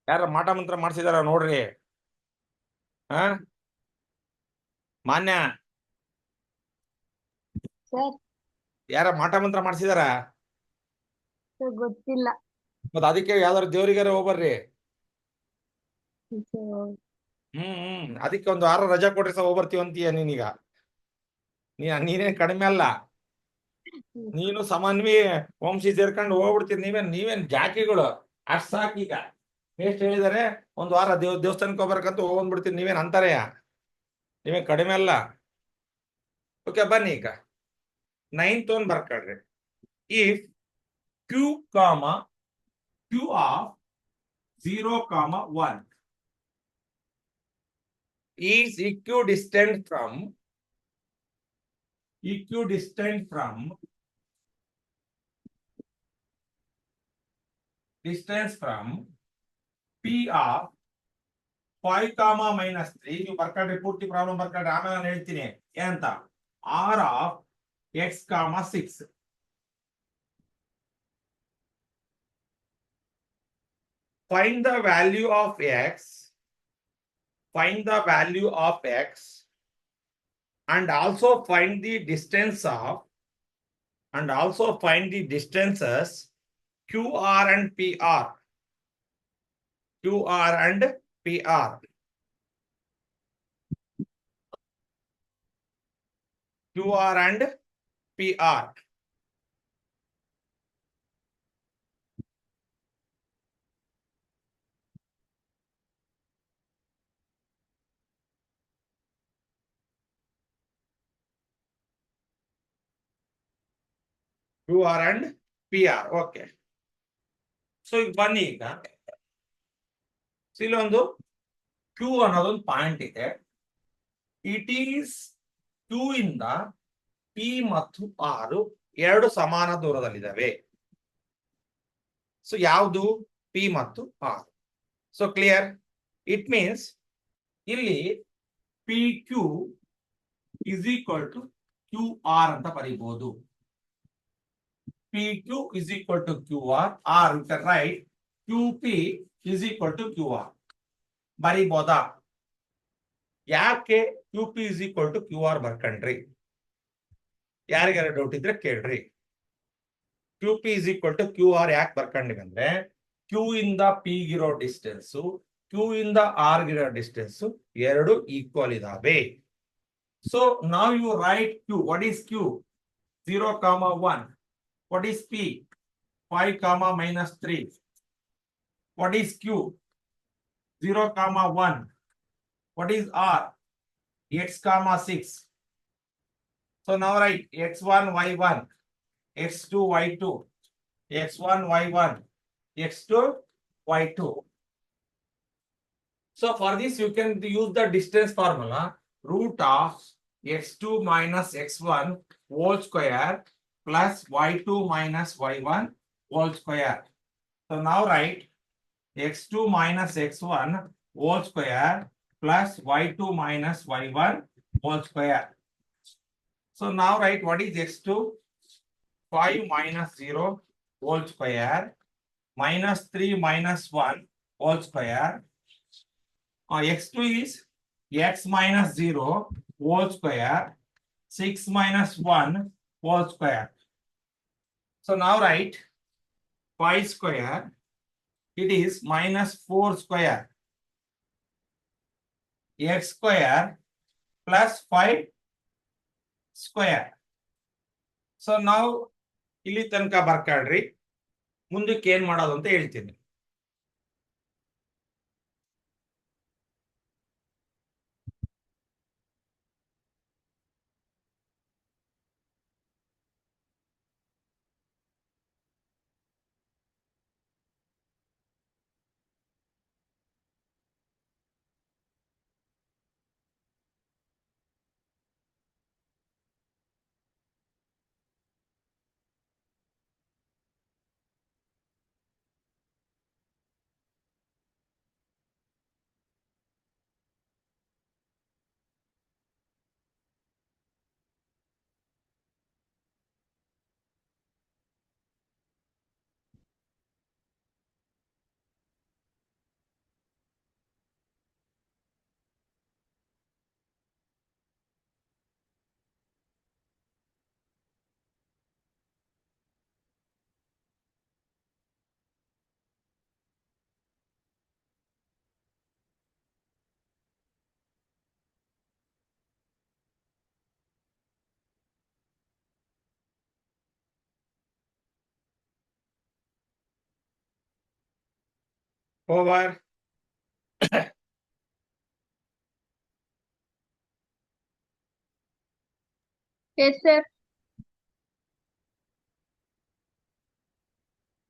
ಯಾರ ಮಾಟ ಮಂತ್ರ ಮಾಡ್ಸಿದಾರ ನೋಡ್ರಿ. ಹಾ ಮಾನ್ಯ ಸರ್ ಯಾರ ಮಾಟ ಮಂತ್ರ ಮಾಡ್ಸಿದಾರ? ಸರ್ ಗೊತ್ತಿಲ್ಲ. ಮತ್ ಅದಕ್ಕೆ ಯಾವ್ದಾರು ದೇವ್ರಿಗಾರ ಹೋಗ್ಬರ್ರಿ. ಸರ್, ಅದಕ್ಕೆ ಒಂದು ವಾರ ರಜಾ ಕೊಟ್ರಿ ಸಹ ಹೋಗ್ಬರ್ತೀವಂತೀಯ ನೀನೀಗ. ನೀನೇನ್ ಕಡಿಮೆ ಅಲ್ಲ, ನೀನು ಸಮನ್ವಿ ವಂಶಿ ಸೇರ್ಕೊಂಡು ಹೋಗ್ಬಿಡ್ತೀರಿ. ನೀವೇನ್ ಜಾಕಿಗಳು. ಅಷ್ಟ್ ಸಾಕೀಗ. ಎಷ್ಟು ಹೇಳಿದಾರೆ, ಒಂದ್ ವಾರ ದೇವಸ್ಥಾನಕ್ಕೆ ಹೋಗ್ಬರ್ಕಂತ ಹೋಗ್ಬಿಡ್ತೀರಿ. ನೀವೇನ್ ಅಂತಾರೆಯ? ನೀವೇನ್ ಕಡಿಮೆ ಅಲ್ಲ. ಓಕೆ, ಬನ್ನಿ ಈಗ 9th one ಬರ್ಕೊಳ್ರಿ. ಇಫ್ ಕ್ಯೂ ಕಾಮ Q of 0, 1 is equidistant from distance from P of 5, -3. ನೀವು ಬರ್ಕೊಳ್ರಿ, ಪೂರ್ತಿ ಪ್ರಾಬ್ಲಮ್ ಬರ್ಕೊಳ್ರಿ, ಆಮೇಲೆ ನಾನು ಹೇಳ್ತೀನಿ ಏನಂತ. R of x, 6. Find the value of x. And also find the distances QR and PR. QR and PR. QR and PR. QR and PR. Okay. So ಈಗ ಬನ್ನಿ ಈಗ. ಇಲ್ಲೊಂದು Q ಅನ್ನೋದೊಂದು ಪಾಯಿಂಟ್ ಇದೆ. ಇಟ್ ಈಸ್ Q ಇಂದ P ಮತ್ತು R ಎರಡು ಸಮಾನ ದೂರದಲ್ಲಿದ್ದಾವೆ. ಸೊ ಯಾವುದು? P ಮತ್ತು R. So clear? It means ಇಲ್ಲಿ PQ is equal to QR ಅಂತ ಬರೀಬಹುದು. PQ is equal to QR. R you can write QP is equal to QR. ಬರೀಬಹುದಾ? ಯಾಕೆ QP is equal to QR ಬರ್ಕಂಡ್ರಿ? ಯಾರಿಗಾರ doubt ಇದ್ರೆ ಕೇಳ್ರಿ. QP is equal to QR ಯಾಕೆ ಬರ್ಕಂಡ್ರಿ ಅಂದ್ರೆ, Q ಇಂದ P ಗಿರೋ distance, Q ಇಂದ R ಗಿರೋ ಡಿಸ್ಟೆನ್ಸ್ ಎರಡು ಈಕ್ವಲ್ ಇದಾವೆ. ಸೊ ನಾವ್ you write Q. What is Q? 0, 1. What is P? 5, -3. What is Q? 0, 1. What is R? X, 6. So now write x1, y1, x2, y2, x1, y1, x2, y2. So for this you can use the distance formula. Root of x2 minus x1 whole square plus y2 minus y1 whole square. So now write x2 minus x1 whole square plus y2 minus y1 whole square. So now write what is x2? 5 minus 0 whole square minus 3 minus 1 whole square. X2 is x minus 0 whole square 6 minus 1 whole square. So now write 5 square, it is minus 4 square, x square plus 5 square. So now ಇಲ್ಲಿ ತನಕ ಬರ್ಕೊಳ್ರಿ, ಮುಂದಕ್ಕೆ ಏನ್ ಮಾಡೋದು ಅಂತ ಹೇಳ್ತೀನಿ. Over yes sir.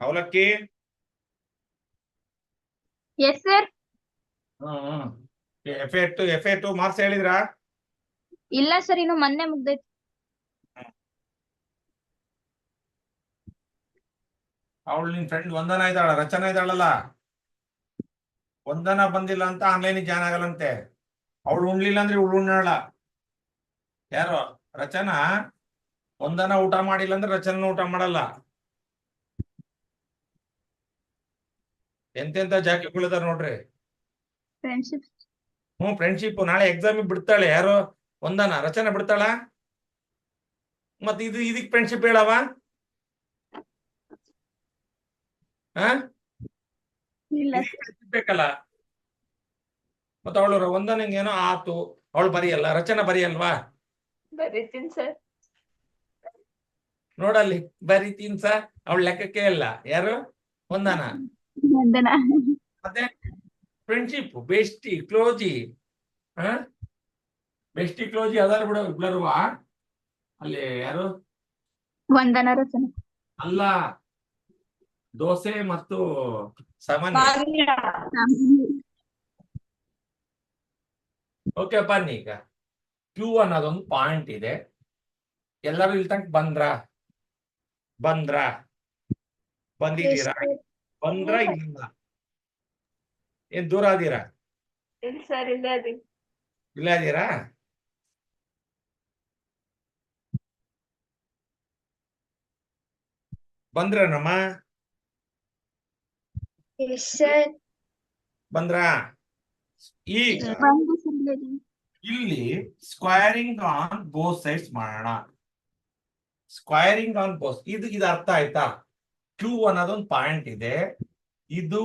ಅವಲಕ್ಕಿ. Yes sir. F A two marks ಹೇಳಿದ್ರಾ? ಇಲ್ಲ ಸರ್, ಇನ್ನು ಮೊನ್ನೆ ಮುಗ್ದೈತಿ. ಅವಳು ನಿನ್ ಫ್ರೆಂಡ್ ವಂದನ ಇದ್ದಾಳ, ರಚನಾ ಇದ್ದಾಳಲ್ಲ, ವಂದನ ಬಂದಿಲ್ಲ ಅಂತ ಆನ್ಲೈನ್ ಜಾಯ್ನ್ ಆಗಲ್ಲಂತೆ. ಅವಳು ಉಣ್ಲಿಲ್ಲ ಅಂದ್ರೆ ಇವಳು ಉಣ್ಣಾಳ. ಯಾರು? ರಚನಾ. ವಂದನ ಊಟ ಮಾಡಿಲ್ಲ ಅಂದ್ರೆ ರಚನಾ ಊಟ ಮಾಡಲ್ಲ. ಎಂತೆಂತ ಜಾಕಿಗಳಿದಾರ ನೋಡ್ರಿ. ಫ್ರೆಂಡ್ಶಿಪ್. ಫ್ರೆಂಡ್ಶಿಪ್. ನಾಳೆ ಎಕ್ಸಾಮ್ ಬಿಡ್ತಾಳೆ ಯಾರು? ವಂದನ. ರಚನಾ ಬಿಡ್ತಾಳ? ಮತ್ತೆ ಇದಕ್ ಫ್ರೆಂಡ್ಶಿಪ್ ಹೇಳವ? ಇಲ್ಲ ಬೇಕಲ್ಲ. ಮತ್ತೆ ಅವಳು ವಂದನಂಗೆ ಏನೋ ಆತು, ಅವಳು ಬರೆಯಲ್ಲ, ರಚನಾ ಬರೆಯಲ್ವಾ? ಬರೀತೀನಿ ಸರ್. ನೋಡಲ್ಲಿ ಬರೀತೀನಿ ಸರ್, ಅವಳ ಲೆಕ್ಕಕ್ಕೆ ಇಲ್ಲ. ಯಾರು? ವಂದನ. ವಂದನ. ಮತ್ತೆ ಫ್ರೆಂಡ್ಶಿಪ್, ಬೆಸ್ಟಿ, ಕ್ಲೋಜಿ. ಬೆಸ್ಟಿ ಕ್ಲೋಜಿ ಅದಾರ ಬಿಡ ಇಬ್ಬರವಾ. ಅಲ್ಲಿ ಯಾರು? ವಂದನ, ರಚನೆ. ಅಲ್ಲ, ದೋಸೆ ಮತ್ತು ಸಾಮಾನ್ಯ. ಓಕೆ ಬನ್ನಿ. ಈಗ ಕ್ಯೂ ಅನ್ನೋದೊಂದು ಪಾಯಿಂಟ್ ಇದೆ. ಎಲ್ಲರೂ ಇಲ್ಲಿ ತನಕ ಬಂದಿದ್ದೀರಾ? ಬಂದ್ರ ಇಲ್ಲ? ಏನ್ ದೂರ ಅದೀರಾ? ಇಲ್ಲ ಸರ್, ಇಲ್ಲೇ ಅದಿ. ಇಲ್ಲ ಅದೀರಾ? ಬಂದ್ರನಮ್ಮ? ಬಂದ್ರ? ಈಗ ಇಲ್ಲಿ ಸ್ಕ್ವೈರಿಂಗ್ ಆನ್ ಬೋತ್ ಸೈಡ್ಸ್ ಮಾಡೋಣ. ಸ್ಕ್ವೈರಿಂಗ್ ಆನ್ ಬೋತ್, ಇದು ಅರ್ಥ ಆಯ್ತಾ? ಕ್ಯೂ ಅನ್ನೋದೊಂದು ಪಾಯಿಂಟ್ ಇದೆ. ಇದು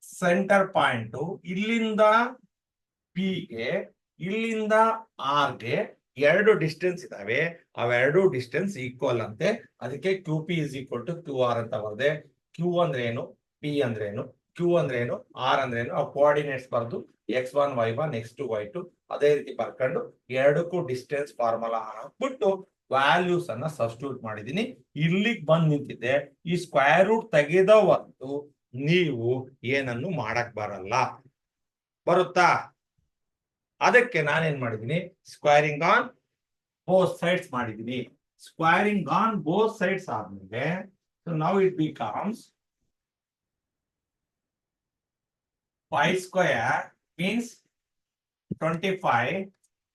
ಸೆಂಟರ್ ಪಾಯಿಂಟ್. ಇಲ್ಲಿಂದ ಪಿಗೆ, ಇಲ್ಲಿಂದ ಆರ್ಗೆ ಎರಡು ಡಿಸ್ಟೆನ್ಸ್ ಇದಾವೆ. ಅವೆರಡು ಡಿಸ್ಟೆನ್ಸ್ ಈಕ್ವಲ್ ಅಂತೆ. ಅದಕ್ಕೆ Q P is equal to Q R ಅಂತ ಬರ್ದೆ. ಕ್ಯೂ ಅಂದ್ರೆ ಏನು, ಪಿ ಅಂದ್ರೆ ಏನು, ಕ್ಯೂ ಅಂದ್ರೆ ಏನು, ಆರ್ ಅಂದ್ರೆ ಏನು, ಆ ಕೋಆರ್ಡಿನೇಟ್ಸ್ ಬರ್ದು x1 y1 x2 y2 ಅದೇ ರೀತಿ ಬರ್ಕೊಂಡು ಎರಡಕ್ಕೂ ಡಿಸ್ಟೆನ್ಸ್ ಫಾರ್ಮುಲಾ ಹಾಕ್ಬಿಟ್ಟು ವ್ಯಾಲ್ಯೂಸ್ ಅನ್ನ ಸಬ್ಸ್ಟಿಟ್ಯೂಟ್ ಮಾಡಿದೀನಿ. ಇಲ್ಲಿಗೆ ಬಂದ್ ನಿಂತಿದೆ. ಈ ಸ್ಕ್ವೇರ್ ರೂಟ್ ತೆಗೆದ ಹೊತ್ತು ನೀವು ಏನನ್ನು ಮಾಡಕ್ ಬರಲ್ಲ. ಬರುತ್ತಾ? ಅದಕ್ಕೆ ನಾನೇನ್ ಮಾಡಿದೀನಿ, ಸ್ಕ್ವೈರಿಂಗ್ ಆನ್ ಬೋತ್ ಸೈಡ್ಸ್ ಮಾಡಿದೀನಿ. ಸ್ಕ್ವೈರಿಂಗ್ ಆನ್ ಬೋತ್ ಸೈಡ್ಸ್ ಆದ್ಮೇಲೆ now it becomes y square means 25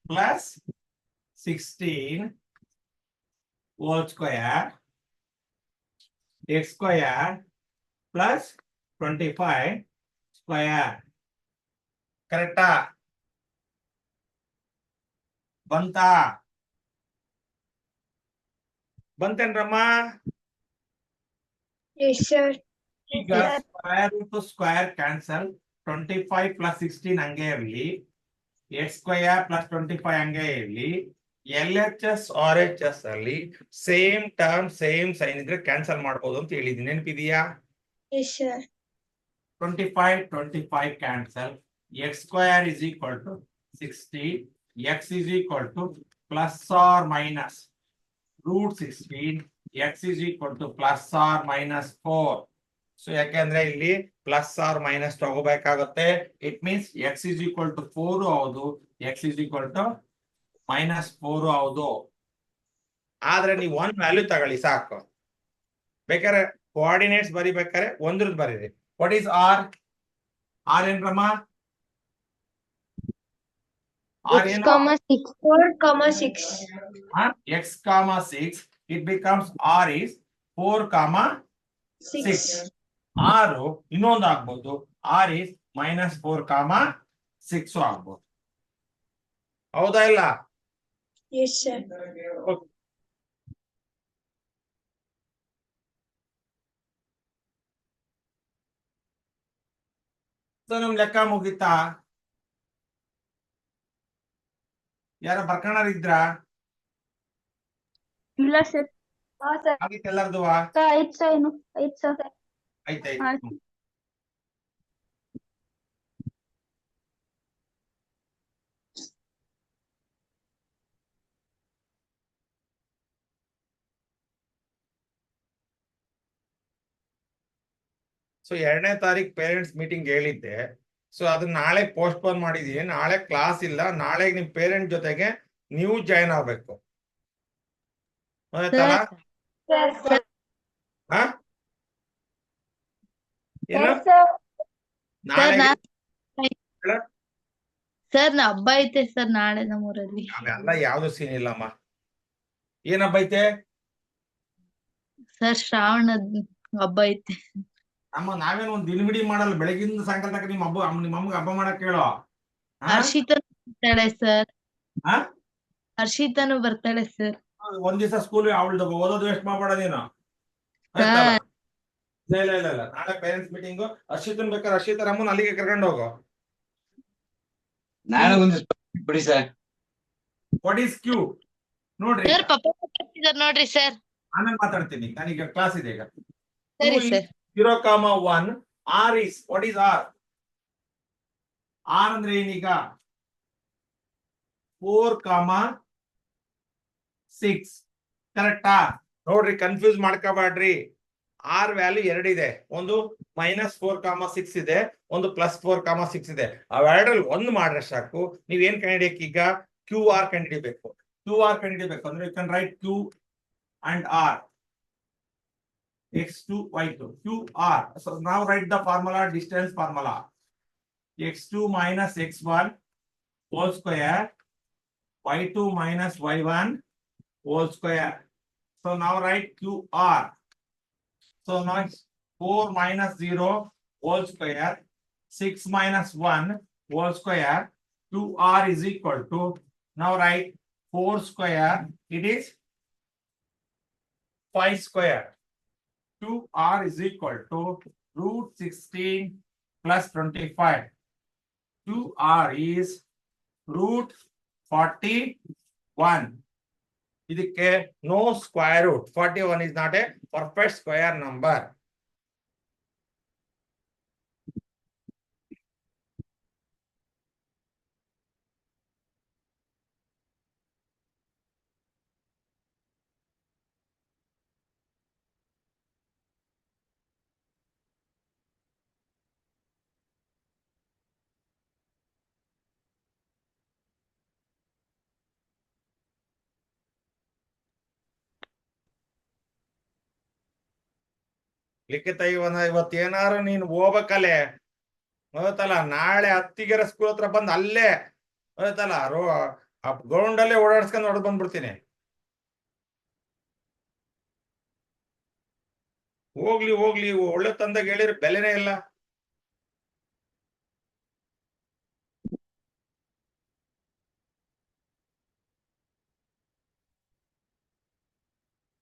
plus 16 whole square, x square plus 25 square. ಕರೆಕ್ಟಾ? ಬಂತೇನ್ರಮ್ಮ? ಈಗ square root square cancel. 25 plus 16 ಹಂಗೆ ಇರಲಿ, x ಸ್ಕ್ವೇರ್ ಪ್ಲಸ್ 25 ಹಂಗೆ ಇರಲಿ. LHS RHS ಅಲ್ಲಿ ಸೇಮ್ ಟರ್ಮ್ ಸೇಮ್ ಸೈನ್ ಇದ್ರೆ ಕ್ಯಾನ್ಸಲ್ ಮಾಡ್ಬೋದು ಅಂತ ಹೇಳಿದೀನಿ. ನೆನಪಿದೆಯಾ? 25 cancel. x square is equal to 60, x is equal to plus or minus root 16, x is equal to plus or minus 4. So ಯಾಕೆಂದ್ರೆ ಇಲ್ಲಿ ಪ್ಲಸ್ ಆರ್ ಮೈನಸ್ ತಗೋಬೇಕಾಗುತ್ತೆ. It means x is equal to 4 ಹೌದು, x is equal to minus 4 ಹೌದು. ಆದ್ರೆ ನೀವು ಒಂದ್ value ತಗೊಳ್ಳಿ ಸಾಕು. ಬೇಕಾದ್ರೆ ಕೋಆರ್ಡಿನೇಟ್ಸ್ ಬರಿಬೇಕಾದ್ರೆ ಒಂದ್ರದ್ದು ಬರೀರಿ. What is R? ಆರ್ ಏನ್ರಮ್ಮ? R ಏನು? 4,6. x, 6. It becomes R is 4,6. R ಇನ್ನೊಂದು ಆಗ್ಬೋದು, R is -4,6 ಆಗ್ಬೋದು. ಹೌದಾ ಇಲ್ಲ? ನಮ್ ಲೆಕ್ಕ ಮುಗಿತಾ? ಯಾರ ಬರ್ಕಣರಿದ್ರ? ಇಲ್ಲ ಸರ್. ಆಗಿತ್ತು ಎಲ್ಲಾರ್ದು? ಆಯ್ತು ಸರ್. ಆಯ್ತಾಯ್ತು. ಸೊ 2ನೇ ತಾರೀಕು ಪೇರೆಂಟ್ಸ್ ಮೀಟಿಂಗ್ ಹೇಳಿದ್ದೆ. ಸೊ ಅದನ್ನ ನಾಳೆ ಪೋಸ್ಟ್ಪೋನ್ ಮಾಡಿದೀನಿ. ನಾಳೆ ಕ್ಲಾಸ್ ಇಲ್ಲ. ನಾಳೆ ನಿಮ್ ಪೇರೆಂಟ್ ಜೊತೆಗೆ ನೀವು ಜಾಯ್ನ್ ಆಗ್ಬೇಕು. ಆಯ್ತಲ್ಲ? ಹಾ ಏನು ನಾಳೆ ಸರ್ ನಾ ಹಬ್ಬ ಐತೆ ಸರ್ ನಾಳೆ ನಮ್ಮೂರಲ್ಲಿ. ಅವೆಲ್ಲ ಯಾವ್ದು ಸೀನ್ ಇಲ್ಲಮ್ಮ. ಏನ್ ಹಬ್ಬ ಐತೆ? ಸರ್ ಶ್ರಾವಣದ ಹಬ್ಬ ಐತೆ. ನಾವೇನು ಒಂದ್ ದಿನವಿಡೀ ಮಾಡಲ್ಲ. ಬೆಳಗಿಂದ ಸಾಯಂಕಾಲ ತನಕ ನಿಮ್ಮ ಅಮ್ಮಗ್ ಹಬ್ಬ ಮಾಡಕ್ ಹೇಳೋ. ಹರ್ಷಿತನು ಬರ್ತಾಳೆ ಸರ್. ಹಾ ಹರ್ಷಿತನು ಬರ್ತಾಳೆ ಸರ್. ಒಂದ್ ದಿವಸ ಸ್ಕೂಲ್ ಅವಳ್ದು ಓದೋದು ವೇಸ್ಟ್ ಮಾಡ್ಬೇಡ ನೀನು. ಸರ್ ಇಲ್ಲ ನಾಳೆ ಪೇರೆಂಟ್ಸ್ ಮೀಟಿಂಗ್. ಹರ್ಷಿತನ್ ಬೇಕಾದ್ರೆ ಹರ್ಷಿತ ಅಮ್ಮನ ಅಲ್ಲಿಗೆ ಕರ್ಕೊಂಡು ಹೋಗು. ನಾಳೆ ಒಂದು ಬಿಡಿ ಸರ್. ವಾಟ್ ಈಸ್ ಕ್ಯೂ ನೋಡ್ರಿ. ಸರ್ ಪಪ್ಪ ಬರ್ತಿದಾರ್ ನೋಡ್ರಿ ಸರ್. ಆಮೇಲೆ ಮಾತಾಡ್ತೀನಿ, ನನಗೆ ಕ್ಲಾಸ್ ಇದೆ ಈಗ. ಸರಿ sir. 0,1 R is what is R? R ಅಂದ್ರೆ ಏನೀಗ 4,6 ಕರೆಕ್ಟಾ? ನೋಡ್ರಿ ಕನ್ಫ್ಯೂಸ್ ಮಾಡ್ಕೋಬೇಡ್ರಿ. R ವ್ಯಾಲ್ಯೂ ಎರಡಿದೆ. ಒಂದು -4,6 ಇದೆ, ಒಂದು +4,6 ಇದೆ. ಅವೆರಡರಲ್ಲಿ ಒಂದು ಮಾಡ್ರೆ ಸಾಕು. ನೀವೇನ್ ಕಂಡಿಡಿಯಕ್ಕೆ ಈಗ QR ಕಂಡಿಡಿಬೇಕು. QR ಕಂಡಿಡಿಬೇಕು ಅಂದ್ರೆ you can write Q and R. X2 Y2 QR. So now write the formula, distance formula. X2 minus X1 whole square, Y2 minus Y1 whole square. So now write QR. So now it's 4 minus 0 whole square, 6 minus 1 whole square. 2R is equal to, now write 4 square, it is 5 square. 2R is equal to √16 plus 25. 2R is √41. ಇದಕ್ಕೆ no square root. 41 is not a perfect square number. ಲಿಖಿತ ಇವತ್ತೇನಾರು ನೀನು ಹೋಗ್ಬೇಕಲ್ಲೇ, ಗೊತ್ತಲ್ಲ? ನಾಳೆ ಹತ್ತಿಗೆರೆ school ಹತ್ರ ಬಂದು ಅಲ್ಲೇ ಗೊತ್ತಲ್ಲ ground ಅಲ್ಲೇ ಓಡಾಡ್ಸ್ಕೊಂಡು ಹೊಡೆದ್ ಬಂದ್ಬಿಡ್ತೀನಿ. ಹೋಗ್ಲಿ ಒಳ್ಳೆ ತಂದಾಗ ಹೇಳಿದ್ರೆ ಬೆಲೆನೇ ಇಲ್ಲ.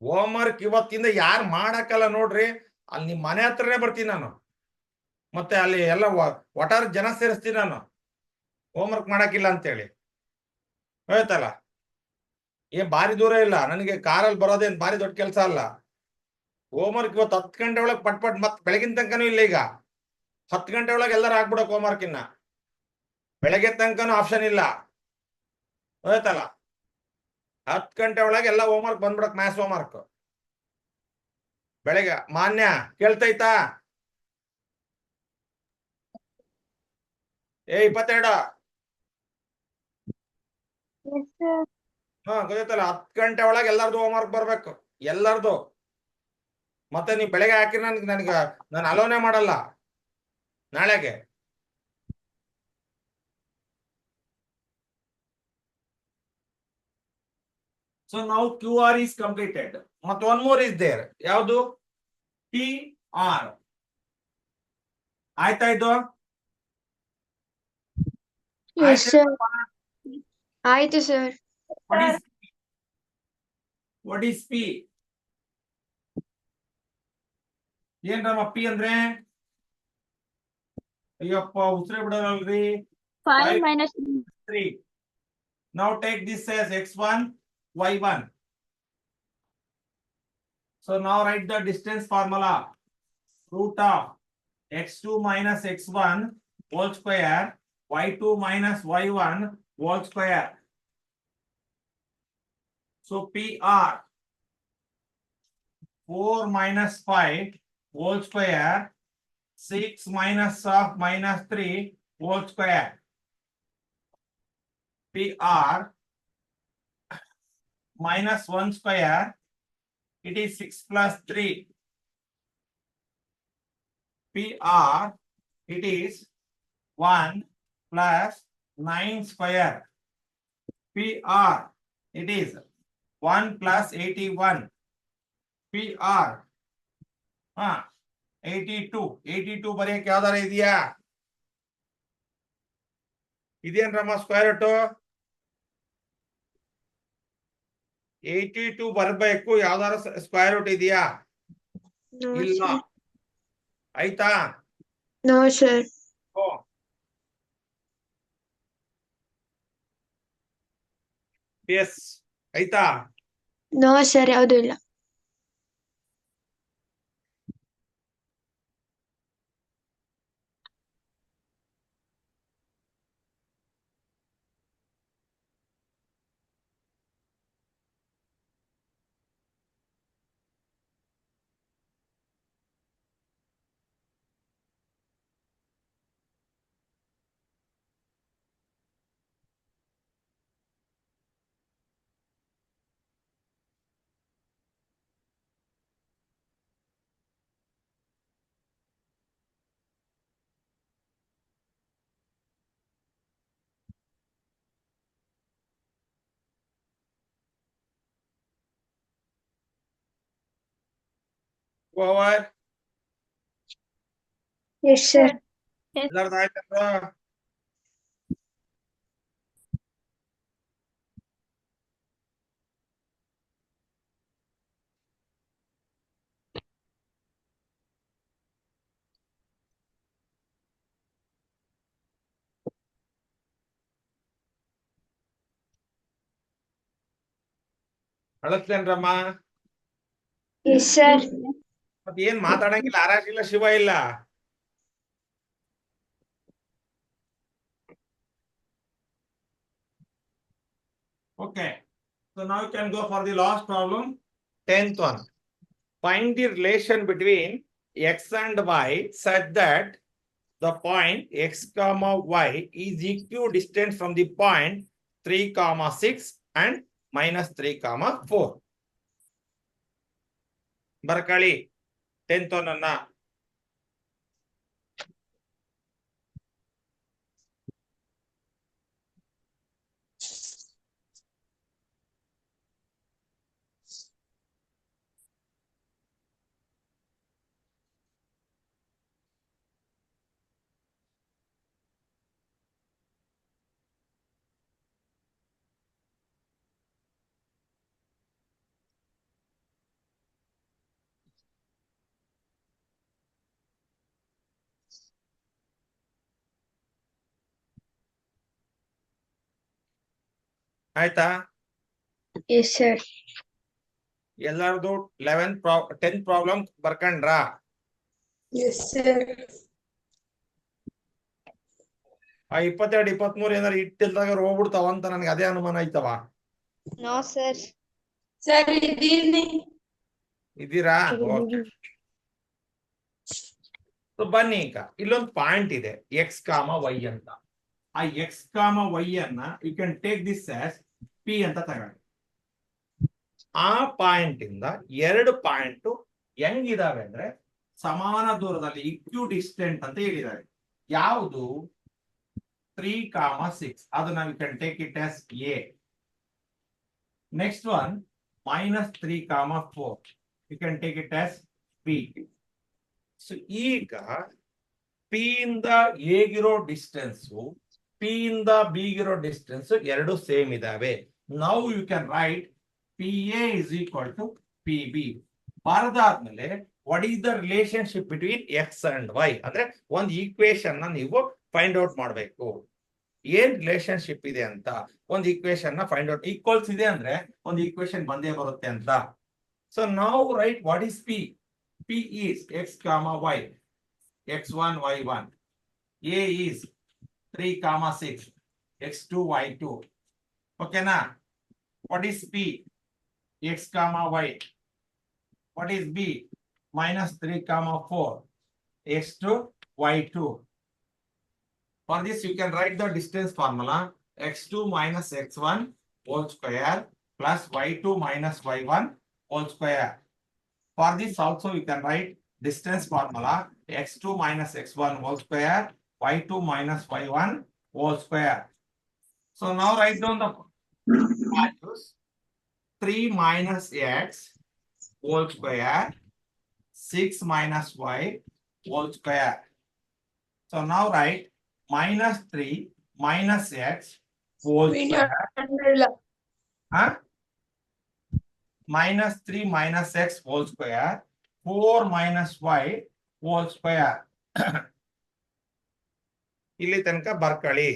ಹೋಮ್ವರ್ಕ್ ಇವತ್ತಿಂದ ಯಾರು ಮಾಡಕ್ಕಲ್ಲ ನೋಡ್ರಿ. ಅಲ್ಲಿ ನಿಮ್ ಮನೆ ಹತ್ರನೇ ಬರ್ತೀನಿ ನಾನು. ಮತ್ತೆ ಅಲ್ಲಿ ಎಲ್ಲ ಒಟ್ಟಾರ ಜನ ಸೇರಿಸ್ತೀನಿ ನಾನು, ಹೋಮ್ವರ್ಕ್ ಮಾಡಕ್ಕಿಲ್ಲ ಅಂತೇಳಿ. ಹೇಳ್ತಲ್ಲ, ಏನ್ ಭಾರಿ ದೂರ ಇಲ್ಲ ನನಗೆ. ಕಾರಲ್ಲಿ ಬರೋದೇನ್ ಭಾರಿ ದೊಡ್ಡ ಕೆಲಸ ಅಲ್ಲ. ಹೋಮ್ವರ್ಕ್ ಇವತ್ತು 10 ಗಂಟೆ ಒಳಗೆ ಪಟ್ ಮತ್ ಬೆಳಗಿನ ತನಕನೂ ಇಲ್ಲ. ಈಗ 10 ಗಂಟೆ ಒಳಗೆ ಎಲ್ಲರೂ ಆಗ್ಬಿಡಕ್ ಹೋಮ್ವರ್ಕ್. ಇನ್ನ ಬೆಳಗ್ಗೆ ತನಕನೂ ಆಪ್ಷನ್ ಇಲ್ಲ. ಹೇಳ್ತಲ್ಲ, 10 ಗಂಟೆ ಒಳಗೆ ಎಲ್ಲ ಹೋಮ್ವರ್ಕ್ ಬಂದ್ಬಿಡಕ್. ಮ್ಯಾಥ್ಸ್ ಹೋಮ್ವರ್ಕ್ ಬೆಳಗ್ಗೆ. ಮಾನ್ಯ ಕೇಳ್ತೈತಾ? 22 ಗೊತ್ತೈತಲ್ಲ. 10 ಗಂಟೆ ಒಳಗೆ ಎಲ್ಲಾರ್ದು ಹೋಮ್ವರ್ಕ್ ಬರ್ಬೇಕು, ಎಲ್ಲಾರ್ದು. ಮತ್ತೆ ನೀವು ಬೆಳಗ್ಗೆ ಹಾಕಿ ನಾನು ಅಲೋನೇ ಮಾಡಲ್ಲ ನಾಳೆಗೆ. ಸೊ ನಾವು QR is completed. ಮತ್ತೆ ಒನ್ ಮೋರ್ ಇಸ್ ದೇರ್. ಯಾವುದು? PR. ಆಯ್ತಾ ಇದು? ಆಯ್ತು sir. What is P? ಏನ್ರಮ್ಮ P ಅಂದ್ರೆ? ಅಯ್ಯಪ್ಪ ಉಸಿರೇ ಬಿಡೋರಲ್ರಿ. 5 minus 3. Now take this as X1 Y1. So now write the distance formula. Root of X2 minus X1 whole square, Y2 minus Y1 whole square. So PR 4 minus 5 whole square 6 minus of minus 3 whole square. PR minus 1 square. It is 6 plus 3. PR, it is 1 plus 9 square. PR, it is 1 plus 81. PR, 82 ಬರೆಯಕ್ಕೆ ಯಾವ್ದಾರ ಇದೆಯಾ? ಇದೇನ್ರಮ್ಮ square root? 82 ಬರ್ಬೇಕು, ಯಾವ್ದಾರ square root ಇದೆಯಾ? No, ಇಲ್ಲ. sir. ಆಯ್ತಾ? No, sir. S ಆಯ್ತಾ? No, sir. ಯಾವ್ದು ಇಲ್ಲ. Over Yes, sir. ಎಲ್ಲಾರ್ದು ಆಯ್ತಾ? ಅಳಸ್ಲೇನ್ರಮ್ಮ? Yes, sir. ಮತ್ ಏನ್ ಮಾತಾಡಂಗಿಲ್ಲ, ಆರಾಶ್ ಇಲ್ಲ, ಶಿವ ಇಲ್ಲ. Okay, so now you can go for the last problem, 10th one. Find the relation between x and y such that the point x comma y is equidistant from the point 3 comma 6 and minus 3 comma 4. ಬರ್ಕಳಿ 10th one ಅನ್ನ. ಆಯ್ತಾ? Yes, sir. ಎಲ್ಲಾರ್ದು 10th problem ಬರ್ಕಂಡ್ರಾ? Yes, sir. ಆ 22, 23 ಏನಾರು ಇಟ್ಟಿಲ್ದಾಗ ಹೋಗ್ಬಿಡ್ತಾವ ಅಂತ ನನ್ಗೆ ಅದೇ ಅನುಮಾನ ಆಯ್ತವ. No, sir. Sir, ಇದೀನಿ. ಇದ್ದೀರಾ? ಬನ್ನಿ ಈಗ ಇಲ್ಲೊಂದು ಪಾಯಿಂಟ್ ಇದೆ ಎಕ್ಸ್ ಕಾಮ ವೈ ಅಂತ. ಆ ಎಕ್ಸ್ ಕಾಮ ವೈ ಅನ್ನ you can take this as P ಅಂತ ತಗೊಳ್ಳಿ. ಆ ಪಾಯಿಂಟ್ ಇಂದ ಎರಡು ಪಾಯಿಂಟ್ ಹೆಂಗಿದಾವೆ ಅಂದ್ರೆ ಸಮಾನ ದೂರದಲ್ಲಿ ಇಕ್ವಿಡಿಸ್ಟೆಂಟ್ ಅಂತ ಹೇಳಿದ್ದಾರೆ. ಯಾವುದು? 3, 6. ಅದು ನಾವು you can take it as A. Next one -3, 4. You can take it as B. So ಈಗ ಪಿ ಇಂದ ಎಗಿರೋ ಡಿಸ್ಟೆನ್ಸ್, ಪಿ ಇಂದ ಬಿಗಿರೋ ಡಿಸ್ಟೆನ್ಸ್ ಎರಡು ಸೇಮ್ ಇದಾವೆ. Now you can write P A is equal to P B. ಬರದಾದ್ಮೇಲೆ what is the relationship between x and y ಅಂದ್ರೆ ಒಂದು ಈಕ್ವೇಶನ್ ನ ನೀವು ಫೈಂಡ್ ಔಟ್ ಮಾಡಬೇಕು. ಏನ್ ರಿಲೇಶನ್ಶಿಪ್ ಇದೆ ಅಂತ ಒಂದು ಈಕ್ವೇಶನ್ ನ ಫೈಂಡ್ ಔಟ್. ಈಕ್ವಲ್ಸ್ ಇದೆ ಅಂದ್ರೆ ಒಂದು ಈಕ್ವೇಶನ್ ಬಂದೇ ಬರುತ್ತೆ ಅಂತ. So now right what is P? P is x comma y, x1, y1. A is 3, 6, x2, y2. Okay na? What is P? X comma y. What is B? -3, 4. x2 y2. For this you can write the distance formula x2 minus x1 whole square plus y2 minus y1 whole square. For this also you can write distance formula x2 minus x1 whole square y2 minus y1 whole square. So now write down the values. 3 minus x whole square 6 minus y whole square. So now write minus 3 minus x whole square. Huh? Minus 3 minus x whole square 4 minus y whole square. ಇಲ್ಲಿ ತನಕ ಬರ್ಕೊಳ್ಳಿ.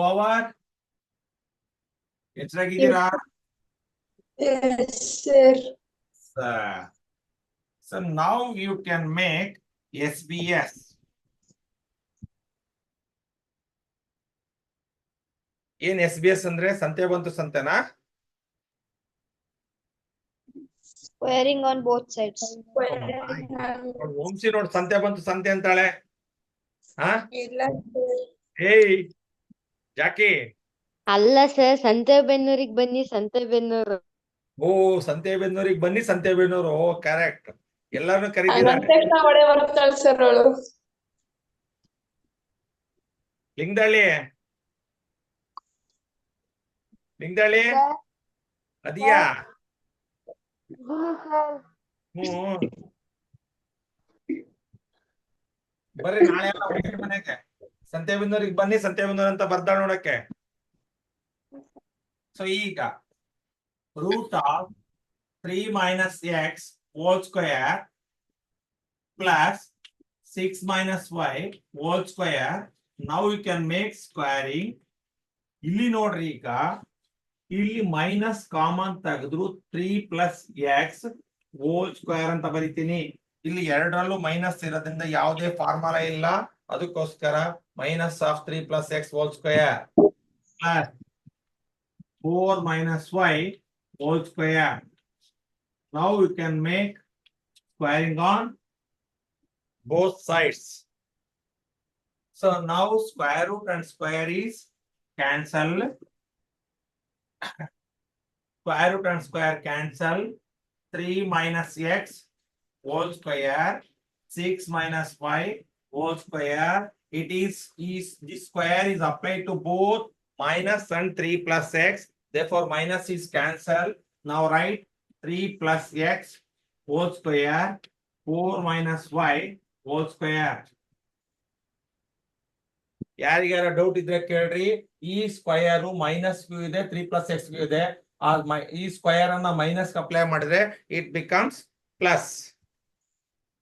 Over ಎಚ್ಚರಾಗಿದ್ದೀರಾ? Yes, sir. So now you can make SBS. ಏನ್ SBS ಅಂದ್ರೆ ಸಂತೆ ಬಂತು ಸಂತೆನಾ? Squaring on both sides. Vamshi ನೋಡ್ ಸಂತೆ ಬಂತು ಸಂತೆ ಅಂತಾಳೆ. ಹಾ ಇಲ್ಲ sir. ಏಯ್ ಜಾಕಿ ಅಲ್ಲ ಸರ್ ಸಂತೆಬೆನ್ನೂರಿಗೆ ಬನ್ನಿ ಸಂತೆಬೆನ್ನೂರು. ಓ ಸಂತೆಬೆನ್ನೂರಿಗೆ ಬನ್ನಿ ಸಂತೆಬೆನ್ನೂರು. ಓ ಕರೆಕ್ಟ್. ಎಲ್ಲಾರನ್ನು ಕರೀತೀರಾ? ಒಡೆ ಬರ್ತಾಳೆ ಸರ್ ಅವಳು. ಲಿಂಗದಳ್ಳಿ ಲಿಂಗದಳ್ಳಿ ಅದಿಯಾ? ಹ್ಮ್ ಬರ್ರಿ ನಾಳೆ ಎಲ್ಲ ಹೋಗಿ ಮನೆಗೆ. ಸಂತೆಬೆನ್ನೂರಿಗೆ ಬನ್ನಿ ಸಂತೆಬೆನ್ನೂರು ಅಂತ ಬರ್ದಾಳ ನೋಡಕ್ಕೆ. ಸೊ ಈಗ root of 3 minus x whole square plus 6 minus y whole square. Now you can make squaring. ಇಲ್ಲಿ ನೋಡ್ರಿ ಈಗ ಇಲ್ಲಿ minus common ತೆಗೆದ್ರು 3 plus x whole square ಅಂತ ಬರಿತೀನಿ. ಇಲ್ಲಿ ಎರಡರಲ್ಲೂ ಮೈನಸ್ ಇರೋದ್ರಿಂದ ಯಾವುದೇ ಫಾರ್ಮುಲಾ ಇಲ್ಲ, ಅದಕ್ಕೋಸ್ಕರ minus of 3 plus x whole square plus 4 minus y whole square. Now you can make squaring on both sides. So now square root and square is cancel. Square root and square cancel. 3 minus x whole square 6 minus y whole square. It is this square is applied to both minus and 3 plus x. Therefore minus is cancelled. Now write 3 plus x whole square 4 minus y whole square. ಯಾರಿಗಾರ doubt ಇದ್ರೆ ಕೇಳ್ರಿ. ಈ square minus Q ಇದೆ, 3 plus x Q ಇದೆ. ಈ square ಅನ್ನ minus apply ಮಾಡಿದ್ರೆ it becomes plus.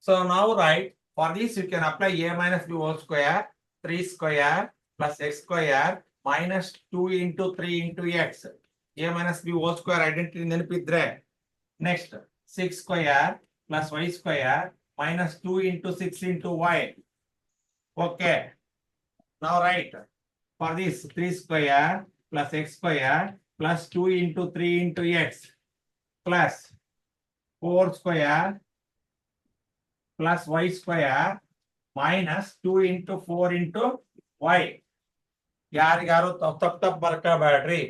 So ನಾವು write for this you can apply a minus b whole square 3 square plus x square minus 2 into 3 into x. a minus b whole square identity ನೆನಪಿದ್ರೆ next 6 square plus y square minus 2 into 6 into y. Okay. Now write for this 3 square plus x square plus 2 into 3 into x plus 4 square plus y square minus 2 into 4 into y. ಯಾರಿಗಾರು ತಪ್ಪ ಬರ್ಕೋಬೇಡ್ರಿ.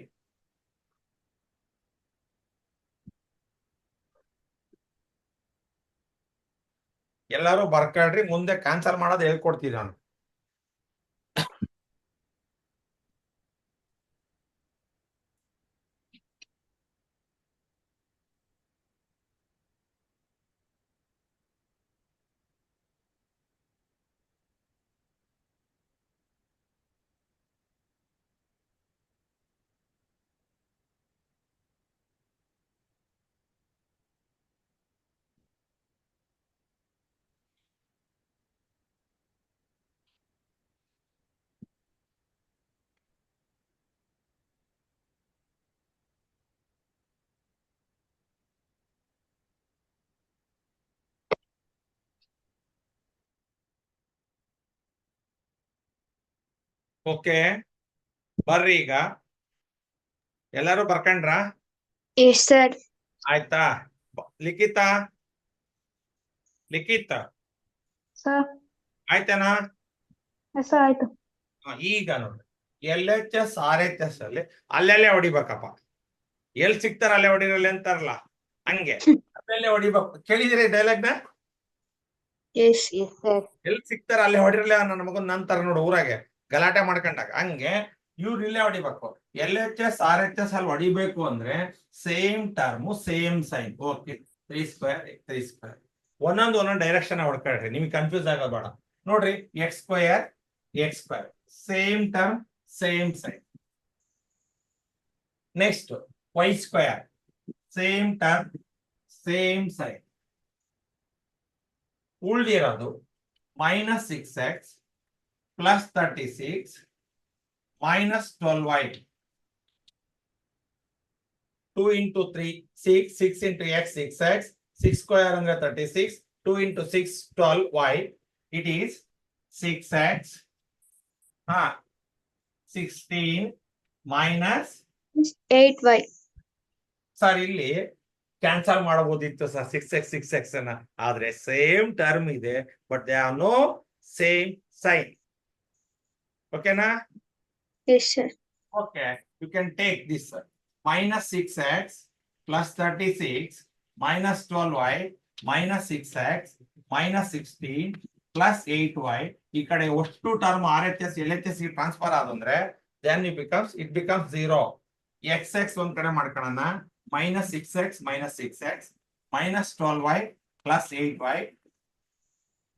ಎಲ್ಲರೂ ಬರ್ಕೊಳ್ರಿ, ಮುಂದೆ cancel ಮಾಡೋದು ಹೇಳ್ಕೊಡ್ತೀನಿ ನಾನು. Okay, ಬರ್ರಿ ಈಗ ಎಲ್ಲರೂ ಬರ್ಕಂಡ್ರ? Yes, sir. ಆಯ್ತಾ? ಲಿಖಿತ ಲಿಖಿತ Sir. ಆಯ್ತೇನಾ? Yes, sir. ಆಯ್ತು. ಈಗ ನೋಡಿ, LHS RHS ಅಲ್ಲಿ ಅಲ್ಲೆಲ್ಲೇ ಹೊಡಿಬೇಕಪ್ಪ. ಎಲ್ ಸಿಗ್ತಾರ ಅಲ್ಲೇ ಹೊಡಿರಲ್ಲ ಅಂತಾರಲ್ಲ, ಹಂಗೆ ಅಲ್ಲೆಲ್ಲೇ ಹೊಡಿಬೇಕು. ಕೇಳಿದಿರಿ ಡೈಲಾಗ್ನ? Yes. Yes, sir. ಎಲ್ ಸಿಗ್ತಾರ ಅಲ್ಲೇ ಹೊಡಿರಲ್ಲ ನನ್ನ ಮಗನ್ ನಂತರ ನೋಡು ಊರಾಗೆ ಗಲಾಟೆ ಮಾಡ್ಕೊಂಡಾಗ. ಹಂಗೆ ಇವ್ರು ಇಲ್ಲೇ ಹೊಡಿಬೇಕು. LHS RHS ಅಲ್ಲಿ ಹೊಡಿಬೇಕು ಅಂದ್ರೆ same term same sign. Okay, 3 square 3 square ಒಂದೊಂದು ಡೈರೆಕ್ಷನ್ ಹೊಡ್ಕೊಳ್ರಿ, ನಿಮ್ಗೆ ಕನ್ಫ್ಯೂಸ್ ಆಗೋದು ಬೇಡ. ನೋಡ್ರಿ, x square same term same sign. Next y square same term same sign. ಉಳಿದಿರೋದು -6x + 36 - 12y. 2 × 3 6, 6 × x 6x, 6 square ಅಂದ್ರೆ 36, 2 × 6 12y. It is 6x 16 minus, 8y. Sir ಇಲ್ಲಿ cancel ಮಾಡಬಹುದಿತ್ತು ಸರ್ 6x 6x ಅನ್ನ, ಆದ್ರೆ ಸೇಮ್ ಟರ್ಮ್ ಇದೆ but they are no same sign. ಓಕೆನಾ? Yes, sir. Okay, you can take this -6x + 36 - 12y -6x -16 + 8y. ಈ ಕಡೆ ಒಟ್ಟು ಟರ್ಮ್ RHS LHS ಟ್ರಾನ್ಸ್ಫರ್ ಆದಂದ್ರೆ then it becomes 0. xx ಒಂದ್ ಕಡೆ ಮಾಡ್ಕೊಳ್ಳೋಣ, -6x -6x -12y + 8y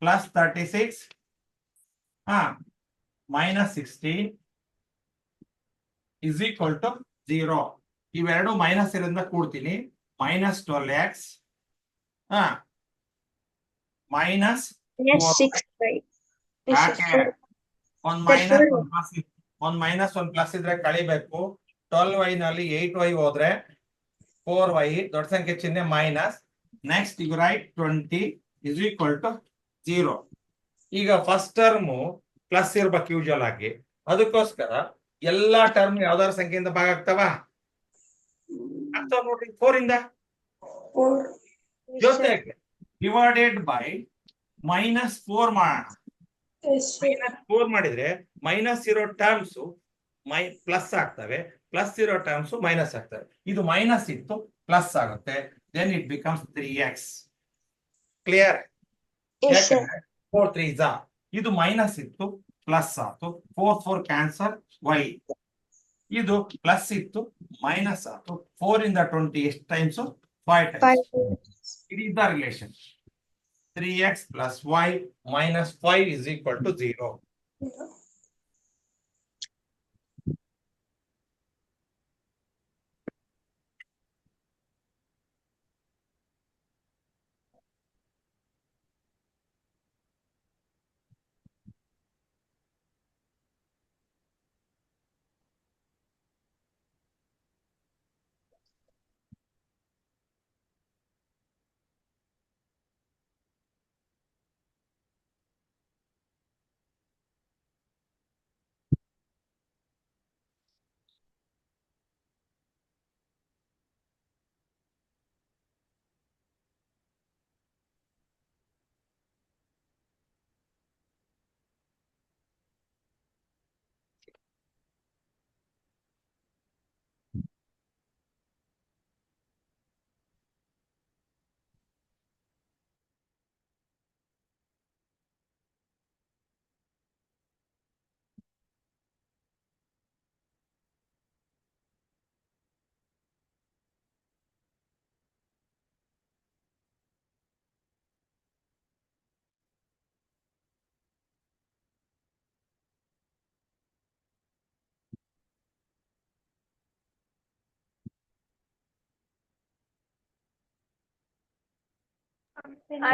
+ 36 -16 is equal to 0. ಇವೆರಡು minus ಇರೋದ್ರಿಂದ ಕೂಡ್ತೀನಿ. -12x minus Yes, 6y. Yes, ಯಾಕೆ? sir. ಒಂದ್ That's ಮೈನಸ್ all. ಒಂದ್ ಪ್ಲಸ್, ಒಂದ್ ಮೈನಸ್ ಒಂದ್ ಪ್ಲಸ್ ಇದ್ರೆ ಕಳಿಬೇಕು. 12y ನಲ್ಲಿ 8y ಹೋದ್ರೆ 4y, ದೊಡ್ಡ ಸಂಖ್ಯೆ ಚಿಹ್ನೆ minus. Next you write 20 is equal to 0. ಈಗ ಫಸ್ಟ್ ಟರ್ಮು ಪ್ಲಸ್ ಇರ್ಬೇಕು ಯೂಶುವಲ್ ಆಗಿ, ಅದಕ್ಕೋಸ್ಕರ ಎಲ್ಲಾ ಟರ್ಮ್ ಯಾವ್ದಾದ್ರು ಸಂಖ್ಯೆಯಿಂದ ಭಾಗ ಆಗ್ತಾವ? ಆಗ್ತಾವ ನೋಡ್ರಿ. 4 ಇಂದ 4. Yes, sir. ಜೊತೆಗೆ ಡಿವೈಡೆಡ್ ಬೈ -4 ಮಾಡೋಣ. Yes, sir. -4 ಮಾಡಿದ್ರೆ ಮೈನಸ್ ಇರೋ ಟರ್ಮ್ಸ್ ಪ್ಲಸ್ ಆಗ್ತವೆ, ಪ್ಲಸ್ ಇರೋ ಟರ್ಮ್ಸ್ ಮೈನಸ್ ಆಗ್ತವೆ. ಇದು ಮೈನಸ್ ಇತ್ತು ಪ್ಲಸ್ ಆಗುತ್ತೆ, then it becomes 3x. Clear? Yes, sir. 4 3s. ಇದು ಮೈನಸ್ ಇತ್ತು ಪ್ಲಸ್ ಆಯ್ತು, 4 4 ಕ್ಯಾನ್ಸಲ್, y. ಇದು ಪ್ಲಸ್ ಇತ್ತು ಮೈನಸ್ ಆಯ್ತು, 4 ಇಂದ 20 ಎಷ್ಟು times? 5 times. 5. It is the relation. 3x + y - 5 is equal to 0.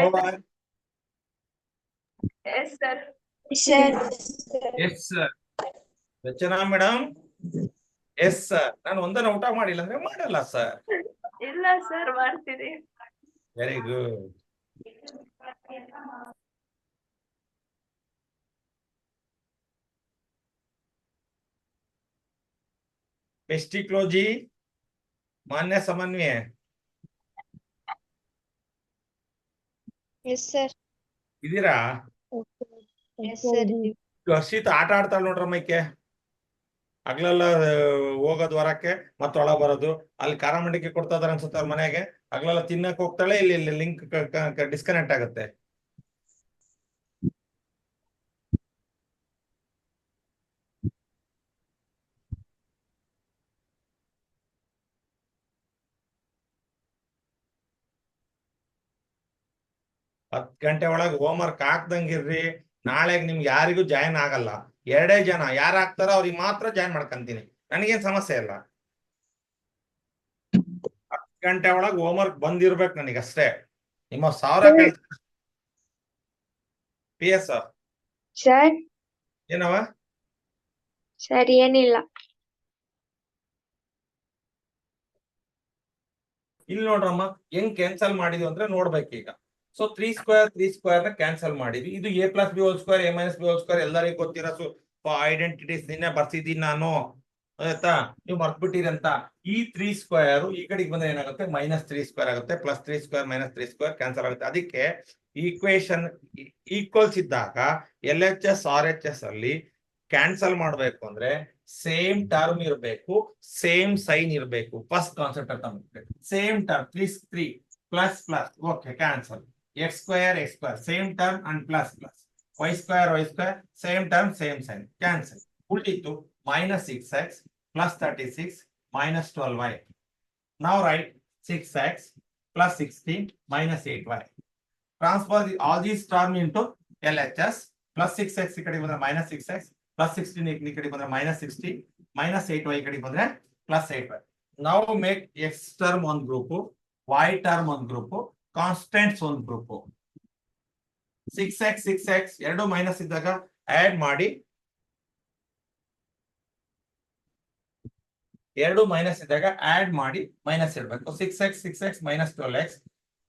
Over. Yes, sir. Yes, sir. Yes sir. Rachana madam, yes sir. ನಾನು ಒಂದನ್ನ ಊಟ ಮಾಡಿಲ್ಲ ಅಂದ್ರೆ ಮಾಡಲ್ಲ ಸರ್. ಇಲ್ಲ ಸರ್, ಮಾಡ್ತೀರಿ. Very good. ಪೆಸ್ಟಿಕ್ಲೋಜಿ ಮಾನ್ಯ ಸಮನ್ವಯ ಎಸ್ ಸರ್ ಇದೀರಾ? ಎಸ್ ಸರ್ ಹರ್ಷಿತ್ ಆಟ ಆಡ್ತಾಳೆ ನೋಡ್ರಮ್ಮ ಈಕೆ ಹಗ್ಲೆಲ್ಲ ಹೋಗೋದು ಹೊರಕ್ಕೆ ಮತ್ತೆ ಒಳಗ್ ಬರೋದು ಅಲ್ಲಿ ಖಾರ ಮಂಡಿಕೆ ಕೊಡ್ತಾ ಇದಾರೆ ಅನ್ಸುತ್ತೆ ಅವ್ರ ಮನೆಗೆ ಹಗ್ಲೆಲ್ಲ ತಿನ್ನಕ್ ಹೋಗ್ತಾಳೆ ಇಲ್ಲಿ ಲಿಂಕ್ ಡಿಸ್ಕನೆಕ್ಟ್ ಆಗುತ್ತೆ. ಹತ್ತು ಗಂಟೆ ಒಳಗೆ ಹೋಮ್ವರ್ಕ್ ಹಾಕ್ದಂಗಿರ್ರಿ. ನಾಳೆಗ್ ನಿಮ್ಗೆ ಯಾರಿಗೂ ಜಾಯಿನ್ ಆಗಲ್ಲ. 2 ಜನ ಯಾರು ಹಾಕ್ತಾರೋ ಅವ್ರಿಗೆ ಮಾತ್ರ ಜಾಯಿನ್ ಮಾಡ್ಕೊಂತೀನಿ. ನನಗೇನ್ ಸಮಸ್ಯೆ ಇಲ್ಲ. 10 ಗಂಟೆ ಒಳಗೆ ಹೋಮ್ವರ್ಕ್ ಬಂದಿರ್ಬೇಕು ನನಗಷ್ಟೇ. ನಿಮ್ಮ 1000 ಕೇಳ್ತಾರೆ. PS ಸರ್ ಏನವ? ಸರ್ ಏನಿಲ್ಲ. ಇಲ್ಲಿ ನೋಡ್ರಮ್ಮ ಹೆಂಗ್ ಕ್ಯಾನ್ಸಲ್ ಮಾಡಿದ್ವಿ ಅಂದ್ರೆ ನೋಡ್ಬೇಕು ಈಗ. ಸೊ 3² ನ ಕ್ಯಾನ್ಸಲ್ ಮಾಡಿದ್ವಿ. ಇದು a+b² a-b² ಎಲ್ಲರಿಗೂ ಗೊತ್ತಿರೋ ಐಡೆಂಟಿಟೀಸ್ ನಿನ್ನೆ ಬರ್ಸಿದ್ದೀನಿ ನಾನು ಆಯ್ತಾ. ನೀವು ಮರ್ತ್ಬಿಟ್ಟಿರಿ ಅಂತ. ಈ 3² ಈ ಕಡೆಗೆ ಬಂದ್ರೆ ಏನಾಗುತ್ತೆ -3² ಆಗುತ್ತೆ. +3² -3² ಕ್ಯಾನ್ಸಲ್ ಆಗುತ್ತೆ. ಅದಕ್ಕೆ ಈಕ್ವೇಶನ್ ಈಕ್ವಲ್ಸ್ ಇದ್ದಾಗ LHS RHS ಅಲ್ಲಿ ಕ್ಯಾನ್ಸಲ್ ಮಾಡ್ಬೇಕು ಅಂದ್ರೆ ಸೇಮ್ ಟರ್ಮ್ ಇರಬೇಕು, ಸೇಮ್ ಸೈನ್ ಇರಬೇಕು. ಫಸ್ಟ್ ಕಾನ್ಸೆಪ್ಟ್ ಅರ್ಥ ಮಾಡ್ಬೇಕು. Same term 3 plus okay cancel. x² same term and plus y² same term same sign cancel. ಉಳಿದಿತ್ತು -6x +36 -12y. Now write 6x +16 -8y. Transfer all these term into LHS. +6x ಈ ಕಡೆ ಬಂದ್ರೆ -6x, +16 ಈ ಕಡೆ ಬಂದ್ರೆ -16, -8y ಈ ಕಡೆ ಬಂದ್ರೆ +8y. Now make x term one group, y term one group, constants one group. 6x ಎರಡು ಮೈನಸ್ ಇದ್ದಾಗ ಆಡ್ ಮಾಡಿ, ಎರಡು ಮೈನಸ್ ಇದ್ದಾಗ ಆಡ್ ಮಾಡಿ ಮೈನಸ್ ಇಡಬೇಕು. 6x -12x.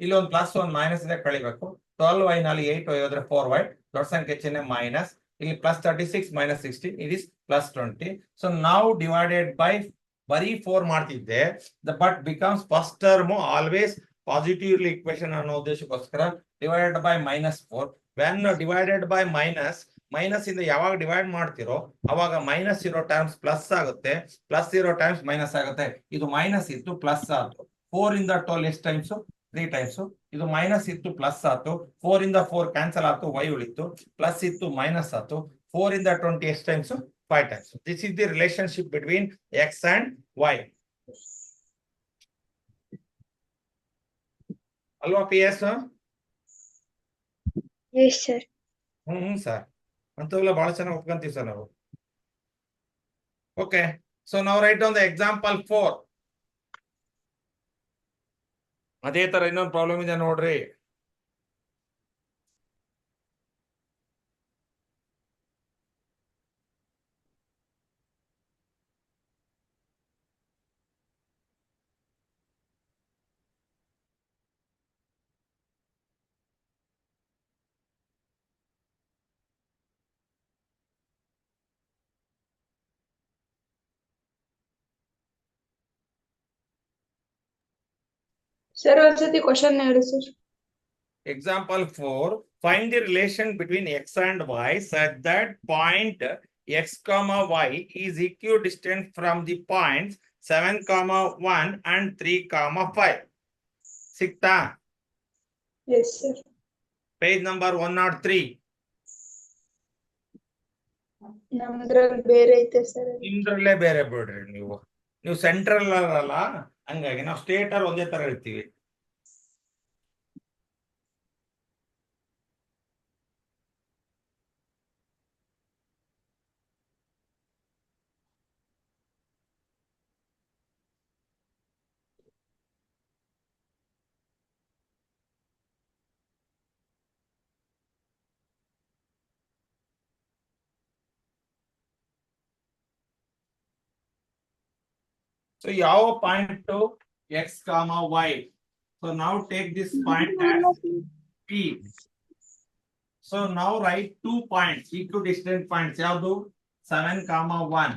ಇಲ್ಲಿ ಒಂದು ಪ್ಲಸ್ ಒಂದು ಮೈನಸ್ ಇದೆ ಕಳಿಬೇಕು. 12y ನಲ್ಲಿ 8y ಹೋದ್ರೆ 4y, ದೊಡ್ಡ ಸಂಖ್ಯೆ ಚಿಹ್ನೆ ಮೈನಸ್. ಇಲ್ಲಿ +36 -16 ಇಟ್ ಇಸ್ +20. ಸೊ ನಾವು ಡಿವೈಡೆಡ್ ಬೈ ಬರೀ 4 ಮಾಡ್ತಿದ್ದೆ. But becomes first term always positively equation ಅನ್ನೋ ಉದ್ದೇಶಕ್ಕೋಸ್ಕರ divided by -4. When divided by minus ಇಂದ ಯಾವಾಗ ಡಿವೈಡ್ ಮಾಡ್ತಿರೋ ಅವಾಗ ಮೈನಸ್ ಇರೋ ಟರ್ಮ್ಸ್ ಪ್ಲಸ್ ಆಗುತ್ತೆ, ಪ್ಲಸ್ ಇರೋ ಟರ್ಮ್ಸ್ ಮೈನಸ್ ಆಗುತ್ತೆ. ಇದು ಮೈನಸ್ ಇತ್ತು ಪ್ಲಸ್ ಆಯ್ತು. 4 ಇಂದ 12 ಎಷ್ಟು ಟೈಮ್ಸ್? 3 ಟೈಮ್ಸ್. ಇದು ಮೈನಸ್ ಇತ್ತು ಪ್ಲಸ್ ಆಯ್ತು. 4 ಇಂದ 4 ಕ್ಯಾನ್ಸಲ್ ಆಯ್ತು, y ಉಳಿತು. ಪ್ಲಸ್ ಇತ್ತು ಮೈನಸ್ ಆಯ್ತು. 4 ಇಂದ 20 ಎಷ್ಟು times? 5 times. This is the relationship between x and y. ಅಲ್ವಾ PS? Yes sir. ಸರ್ ಅಂತವೆಲ್ಲ ಬಹಳ ಚೆನ್ನಾಗಿ ಒಪ್ಕೊಂತೀವಿ ಸರ್ ನಾವು. ಓಕೆ, ಸೊ ನಾವು ರೈಟ್ ಆನ್ ದ ಎಕ್ಸಾಂಪಲ್ 4. ಅದೇ ತರ ಇನ್ನೊಂದು ಪ್ರಾಬ್ಲಮ್ ಇದೆ ನೋಡ್ರಿ. ಸರ್ ಒಂದ್ಸತಿ ಕ್ವಶನ್ ಹೇಳಿ sir. Example 4. Find the relation between x and y such that point x comma y is equidistant from the points 7 comma 1 and 3 comma 5. ಸಿಕ್ತಾ? Yes sir. Page number 103. ನಮ್ದ್ರಲ್ಲಿ ಬೇರೆ ಐತೆ ಸರ್. ನಿಮ್ದ್ರಲ್ಲೇ ಬೇರೆ ಬಿಡ್ರಿ. ನೀವು ಸೆಂಟ್ರಲ್ ಅಲ್ಲ, ಹಂಗಾಗಿ ನಾವು ಸ್ಟೇಟರ್ ಒಂದೇ ತರ ಹೇಳ್ತೀವಿ. So ಯಾವ point x comma y. So now take this point as P. So now write 2 points, equidistant points. ಯಾವುದು? 7 comma 1.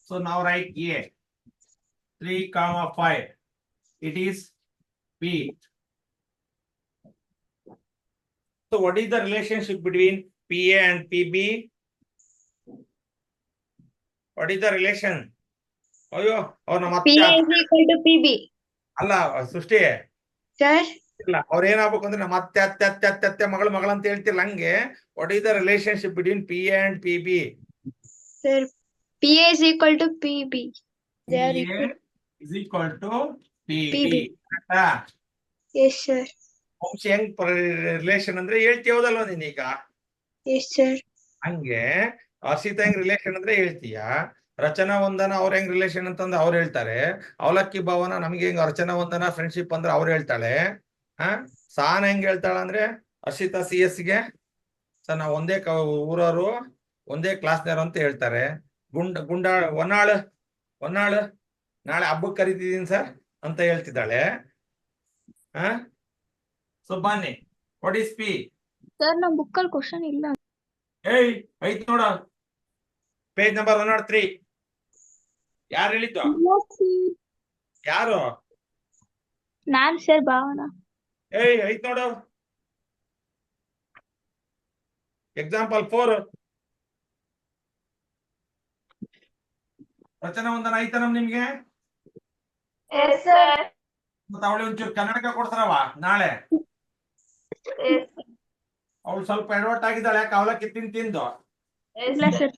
So now write A. 3, 5. It is P. So what is the relationship between PA and PB? What is the relation? ಅಯ್ಯೋ ಅವ್ರನ್ನ ಮತ್ತೆ PA is equal to PB. ಅಲ್ಲ ಸೃಷ್ಟಿ Sir, ಇಲ್ಲ ಅವ್ರ ಏನಾಗ್ಬೇಕು ಅಂದ್ರೆ ಮತ್ತೆ ಅತ್ತೆ ಅತ್ತೆ ಅತ್ತೆ ಅತ್ತೆ ಮಗಳು ಅಂತ ಹೇಳ್ತಿಲ್ಲ ಹಂಗೆ. What is the relationship between P A and P B? sir, PA is equal to PB. They are equal. Is equal to P PB. B. Yes, sir. ವಂಶ ಹೆಂಗ್ ರಿಲೇಶನ್ ಅಂದ್ರೆ ಹೇಳ್ತೀವದಲ್ವ ನೀನೀಗ Yes, sir. ಹಂಗೆ. ಹರ್ಷಿತ ಹೆಂಗ್ ರಿಲೇಶನ್ ಅಂದ್ರೆ ಹೇಳ್ತೀಯ, ರಚನಾ ವಂದನ ಅವ್ರ ಹೆಂಗ್ ರಿಲೇಶನ್ ಅಂತಂದ್ರೆ ಅವ್ರು ಹೇಳ್ತಾರೆ, ಅವಲಕ್ಕಿ ಭವನ ನಮ್ಗೆ ಹೆಂಗ್ ಅರ್ಚನಾ ವಂದನ ಫ್ರೆಂಡ್ಶಿಪ್ ಅಂದ್ರೆ ಅವ್ರು ಹೇಳ್ತಾಳೆ. ಸಾನ್ ಹೆಂಗ್ ಹೇಳ್ತಾಳ ಅಂದ್ರೆ ಹರ್ಷಿತಾ CS ಗೆ ಸರ್ ನಾವ್ ಒಂದೇ ಊರವರು ಒಂದೇ ಕ್ಲಾಸ್ನವ್ರು ಅಂತ ಹೇಳ್ತಾರೆ. ಗುಂಡ ಹೊನ್ನಾಳು ನಾಳೆ ಹಬ್ಬಕ್ಕೆ ಕರಿತಿದ್ದೀನಿ ಸರ್ ಅಂತ ಹೇಳ್ತಿದ್ದಾಳೆ. ಸೊ ಬನ್ನಿ, ವಾಟ್ ಈಸ್ ಪಿ? Sir, ನಮ್ಮ ಬುಕ್ಕಲ್ಲಿ ಕ್ವಶನ್ ಇಲ್ಲ. ಏಯ್ ಐತ್ ನೋಡ, ಪೇಜ್ ನಂಬರ್ 103. ಯಾರು ಹೇಳಿದ್ದು? ಯಾರು? ನಾನ್ ಸರ್ ಭಾವನಾ. ಏಯ್ ಐತ್ ನೋಡು, ಎಕ್ಸಾಂಪಲ್ 4. ರಚನಾ ವಂದನ ಐತ ನಿಮ್ಗೆ? Yes, sir. ಮತ್ತೆ ಅವಳು ಒಂಚೂರು ಕನ್ನಡಕ ಕೊಡ್ತಾರವ ನಾಳೆ. ಅವಳು ಸ್ವಲ್ಪ ಎಡವಟ್ ಆಗಿದ್ದಾಳೆ, ಯಾಕೆ ಅವಲಕ್ಕಿ ತಿಂದು ಇಲ್ಲ ಸರ್.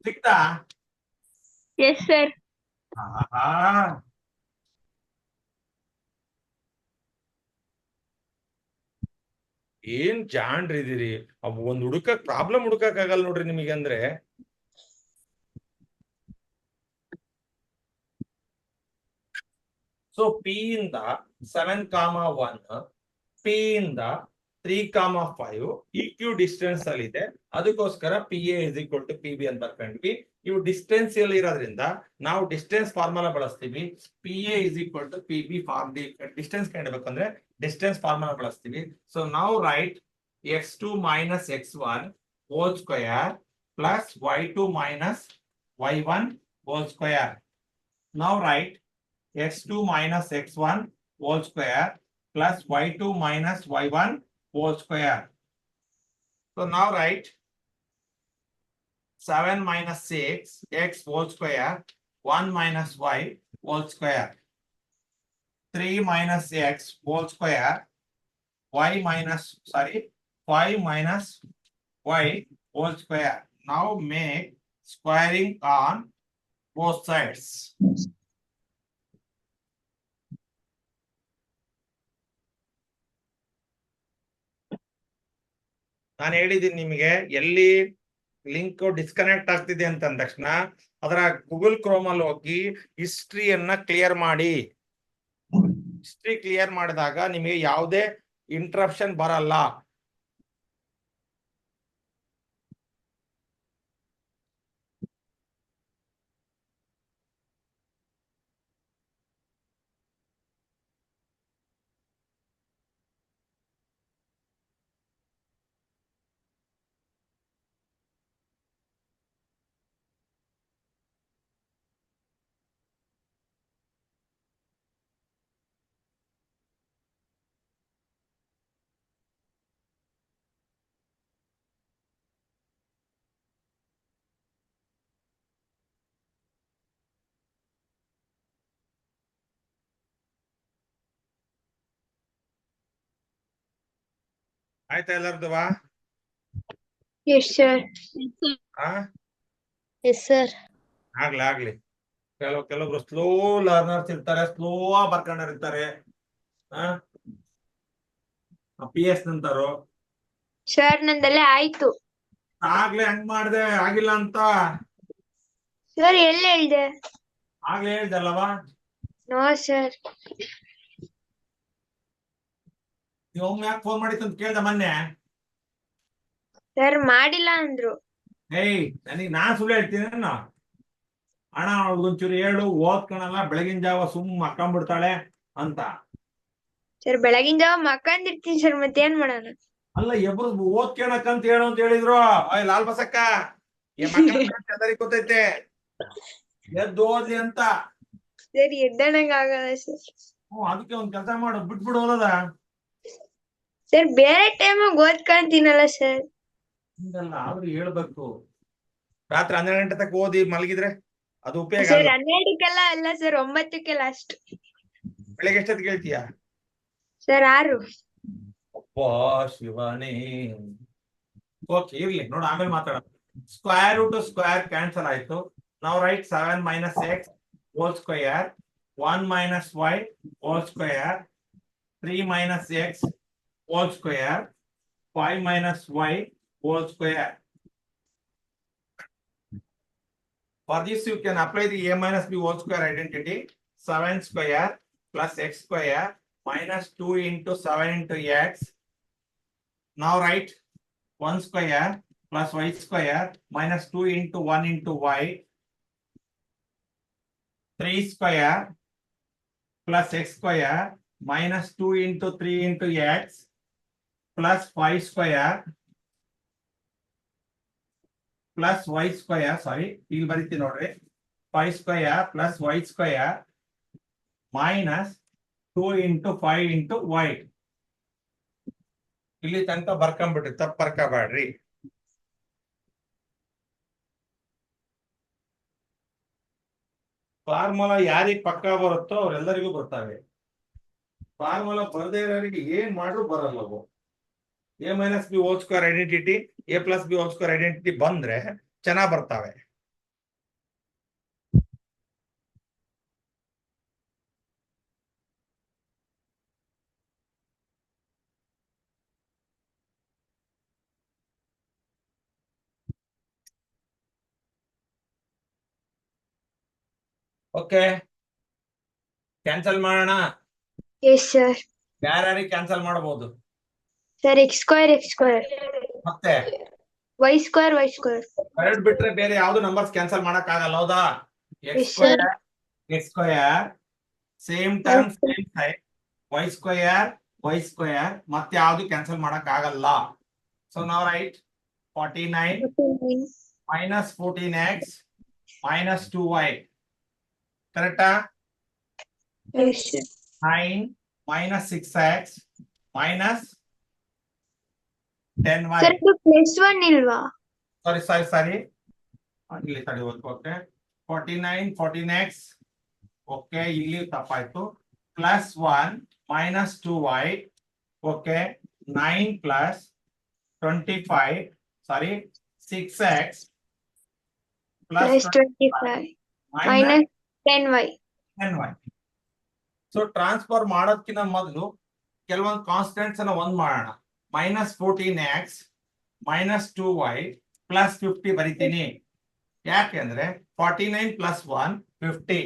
ಸಿಕ್ತಾ? Yes sir. ಏನ್ ಜಾಣ್ರಿದಿರಿ. ಒಂದ್ ಪ್ರಾಬ್ಲಮ್ ಹುಡುಕಕ್ ಆಗಲ್ಲ ನೋಡ್ರಿ ನಿಮಗೆ ಅಂದ್ರೆ. ಸೊ ಪಿ ಇಂದ 7,1, ಪಿ ಇಂದ 3,5 EQ ಡಿಸ್ಟೆನ್ಸ್ ಅಲ್ಲಿ ಇದೆ. ಅದಕ್ಕೋಸ್ಕರ PA is equal to PB ಅಂತ ಬರ್ಕೊಂಡ್ವಿ. ಇವು ಡಿಸ್ಟೆನ್ಸ್ ಅಲ್ಲಿ ಇರೋದ್ರಿಂದ ನಾವು ಡಿಸ್ಟೆನ್ಸ್ ಫಾರ್ಮುಲಾ ಬಳಸ್ತೀವಿ. PA is equal to PB form distance ಕಂಡಿಡ್ಬೇಕಂದ್ರೆ ಡಿಸ್ಟೆನ್ಸ್ ಫಾರ್ಮುಲಾ ಬಳಸ್ತೀವಿ. ಸೊ ನಾವು write x2 minus x1 whole square plus y2 minus y1 whole square. Now write x2 minus x1 whole square plus y2 minus y1 whole square. So now write 7 minus 6 x whole square 1 minus y whole square 3 minus x whole square y minus 5 minus y whole square. Now make squaring on both sides. ನಾನು ಹೇಳಿದ್ದೀನಿ ನಿಮಗೆ, ಎಲ್ಲಿ link disconnect ಆಗ್ತಿದೆ ಅಂತ ಅಂದ ತಕ್ಷಣ ಅದರ Google Chrome ಅಲ್ಲಿ ಹೋಗಿ ಹಿಸ್ಟ್ರಿಯನ್ನ ಕ್ಲಿಯರ್ ಮಾಡಿ. ಹಿಸ್ಟ್ರಿ ಕ್ಲಿಯರ್ ಮಾಡಿದಾಗ ನಿಮಗೆ ಯಾವುದೇ ಇಂಟ್ರಪ್ಷನ್ ಬರಲ್ಲ. ಆಯ್ತಾ ಎಲ್ಲರದುವಾ? Yes sir. Yes sir. ಆಗ್ಲಿ ಕೆಲವೊಬ್ರು ಸ್ಲೋ ಲರ್ನರ್ಸ್ ಇರ್ತಾರೆ, ಸ್ಲೋ ಬರ್ಕೊಂಡಿರ್ತಾರೆ. PS ನಂತರು ಸರ್ ನಂದಲ್ಲೇ ಆಯ್ತು. ಆಗ್ಲೇ ಹಂಗ್ ಮಾಡ್ದೆ ಆಗಿಲ್ಲ ಅಂತ ಸರ್ ಎಲ್ಲಿ ಹೇಳ್ದೆ? ಆಗ್ಲೇ ಹೇಳ್ದಲ್ಲವಾ? No sir. ನೀವು ಒಮ್ಮೆ ಯಾಕೆ ಫೋನ್ ಮಾಡಿತ್ತು ಅಂತ ಕೇಳ್ದ ಮೊನ್ನೆ? ಸರ್ ಮಾಡಿಲ್ಲ ಅಂದ್ರು. ಏಯ್ ನಾನ್ ಸುಳ್ಳು ಹೇಳ್ತೀನಿ ಅಣ್ಣ, ಅವ್ರಿಗೊಂಚೂರು ಹೇಳು, ಓದ್ಕೊಳಲ್ಲ, ಬೆಳಗಿನ ಜಾವ ಮಕ್ಕೊಂಡ್ಬಿಡ್ತಾಳೆ ಅಂತ. ಸರ್ ಬೆಳಗಿನ ಜಾವ ಮಕ್ಕಂದಿರ್ತೀನಿ ಸರ್, ಮತ್ತೇನ್ ಮಾಡೋಣ? ಅಲ್ಲ ಎಬ್ರು ಓದ್ಕೊಳಕಂತ ಹೇಳು ಅಂತ ಹೇಳಿದ್ರು. ಲಾಲ್ ಬಸಕ್ಕ ಗೊತ್ತೈತೆ ಎದ್ದು ಓದ್ಲಿ ಅಂತ. ಸರ್ ಎದ್ದಣಂಗ್ ಆಗಲ್ಲ ಸರ್. ಅದಕ್ಕೆ ಒಂದ್ ಕೆಲಸ ಮಾಡು, ಬಿಟ್ಬಿಡು ಓದೋದ. ಸರ್ ಬೇರೆ ಟೈಮಾಗ ಓದ್ಕೊಂತೀನಲ್ಲ ಸರ್. ಹಿಂಗಲ್ಲ ಆದ್ರೂ ಹೇಳ್ಬೇಕು. ರಾತ್ರಿ 12 ಗಂಟೆ ತನಕ ಓದಿ ಮಲಗಿದ್ರೆ ಅದು ಉಪಯೋಗ ಸರ್ ಅಲ್ಲ. 12ಕ್ಕೆಲ್ಲ ಅಲ್ಲ ಸರ್, 9ಕ್ಕೆ ಲಾಸ್ಟ್. ಬೆಳಿಗ್ಗೆ ಎಷ್ಟೊತ್ತಿಗೆ ಹೇಳ್ತೀಯ? ಸರ್ 6. ಅಪ್ಪಾ ಶಿವನೇ. ಓಕೆ ಇರ್ಲಿ ನೋಡು, ಆಮೇಲೆ ಮಾತಾಡೋಣ. ಸ್ಕ್ವೇರ್ ರೂಟ್ ಸ್ಕ್ವೇರ್ ಕ್ಯಾನ್ಸಲ್ ಆಯ್ತು. ನಾವು write 7 minus X whole square, 1 minus Y whole square, 3 minus X whole square, 5 minus y whole square. For this you can apply the a minus b whole square identity. 7 square plus x square minus 2 into 7 into x. Now write 1 square plus y square minus 2 into 1 into y. 3 square plus x square minus 2 into 3 into x plus 5 square plus y square, sorry, ಇಲ್ಲಿ ಬರೀತೀನಿ ನೋಡ್ರಿ. 5 square plus y square minus 2 into 5 into y. ಇಲ್ಲಿ ತನಕ ಬರ್ಕೊಂಡ್ಬಿಟ್ರಿ, ತಪ್ಪು ಬರ್ಕೋಬೇಡ್ರಿ. Formula ಯಾರಿಗೆ ಪಕ್ಕ ಬರುತ್ತೋ ಅವ್ರೆಲ್ಲರಿಗೂ ಬರ್ತವೆ. ಫಾರ್ಮುಲಾ ಬರದೇ ಇರೋರಿಗೆ ಏನ್ ಮಾಡ್ರು ಬರಲ್ಲ ಅವು. a minus b whole square identity, a plus b whole square identity ಬಂದ್ರೆ ಚೆನ್ನಾಗಿ ಬರ್ತಾವೆ. ಓಕೆ ಕ್ಯಾನ್ಸಲ್ ಮಾಡೋಣ. Yes sir. ಯಾರ್ಯಾರಿಗೆ ಕ್ಯಾನ್ಸಲ್ ಮಾಡಬಹುದು? ಸರ್ x ಸ್ಕ್ವೇರ್ ಮತ್ತೆ y ಸ್ಕ್ವೇರ್ ಎರಡು ಬಿಟ್ರೆ ಬೇರೆ ಯಾವ್ದು ನಂಬರ್ಸ್ ಕ್ಯಾನ್ಸಲ್ ಮಾಡಕ್ ಆಗಲ್ಲ, ಹೌದಾ? Yes, x square same term same side, y square ಮತ್ತೆ ಯಾವ್ದು ಕ್ಯಾನ್ಸಲ್ ಮಾಡಕ್ ಆಗಲ್ಲ. ಸೊ ನಾವು right 49 minus 14x minus 2y. ಕರೆಕ್ಟಾ? 9 minus 6x minus 10y. Sir ಇದು +1 ಇಲ್ವಾ? ಸಾರಿ ಇಲ್ಲಿ ತಡಿ ಓಕೆ. 49 14x ಓಕೆ, ಇಲ್ಲಿ ತಪ್ಪಾಯ್ತು. +1 minus 2y ಓಕೆ. 9 plus 25 ಸಾರಿ 6x plus +25 minus 10y. So transfer ಮಾಡೋದಕ್ಕಿಂತ ಮೊದಲು ಕೆಲವೊಂದು ಕಾನ್ಸ್ಟೆಂಟ್ಸ್ ಅನ್ನ ಒಂದ್ ಮಾಡೋಣ. -14x minus 2y plus 50 ಬರಿತೀನಿ. ಯಾಕೆಂದ್ರೆ 49 plus 1 50.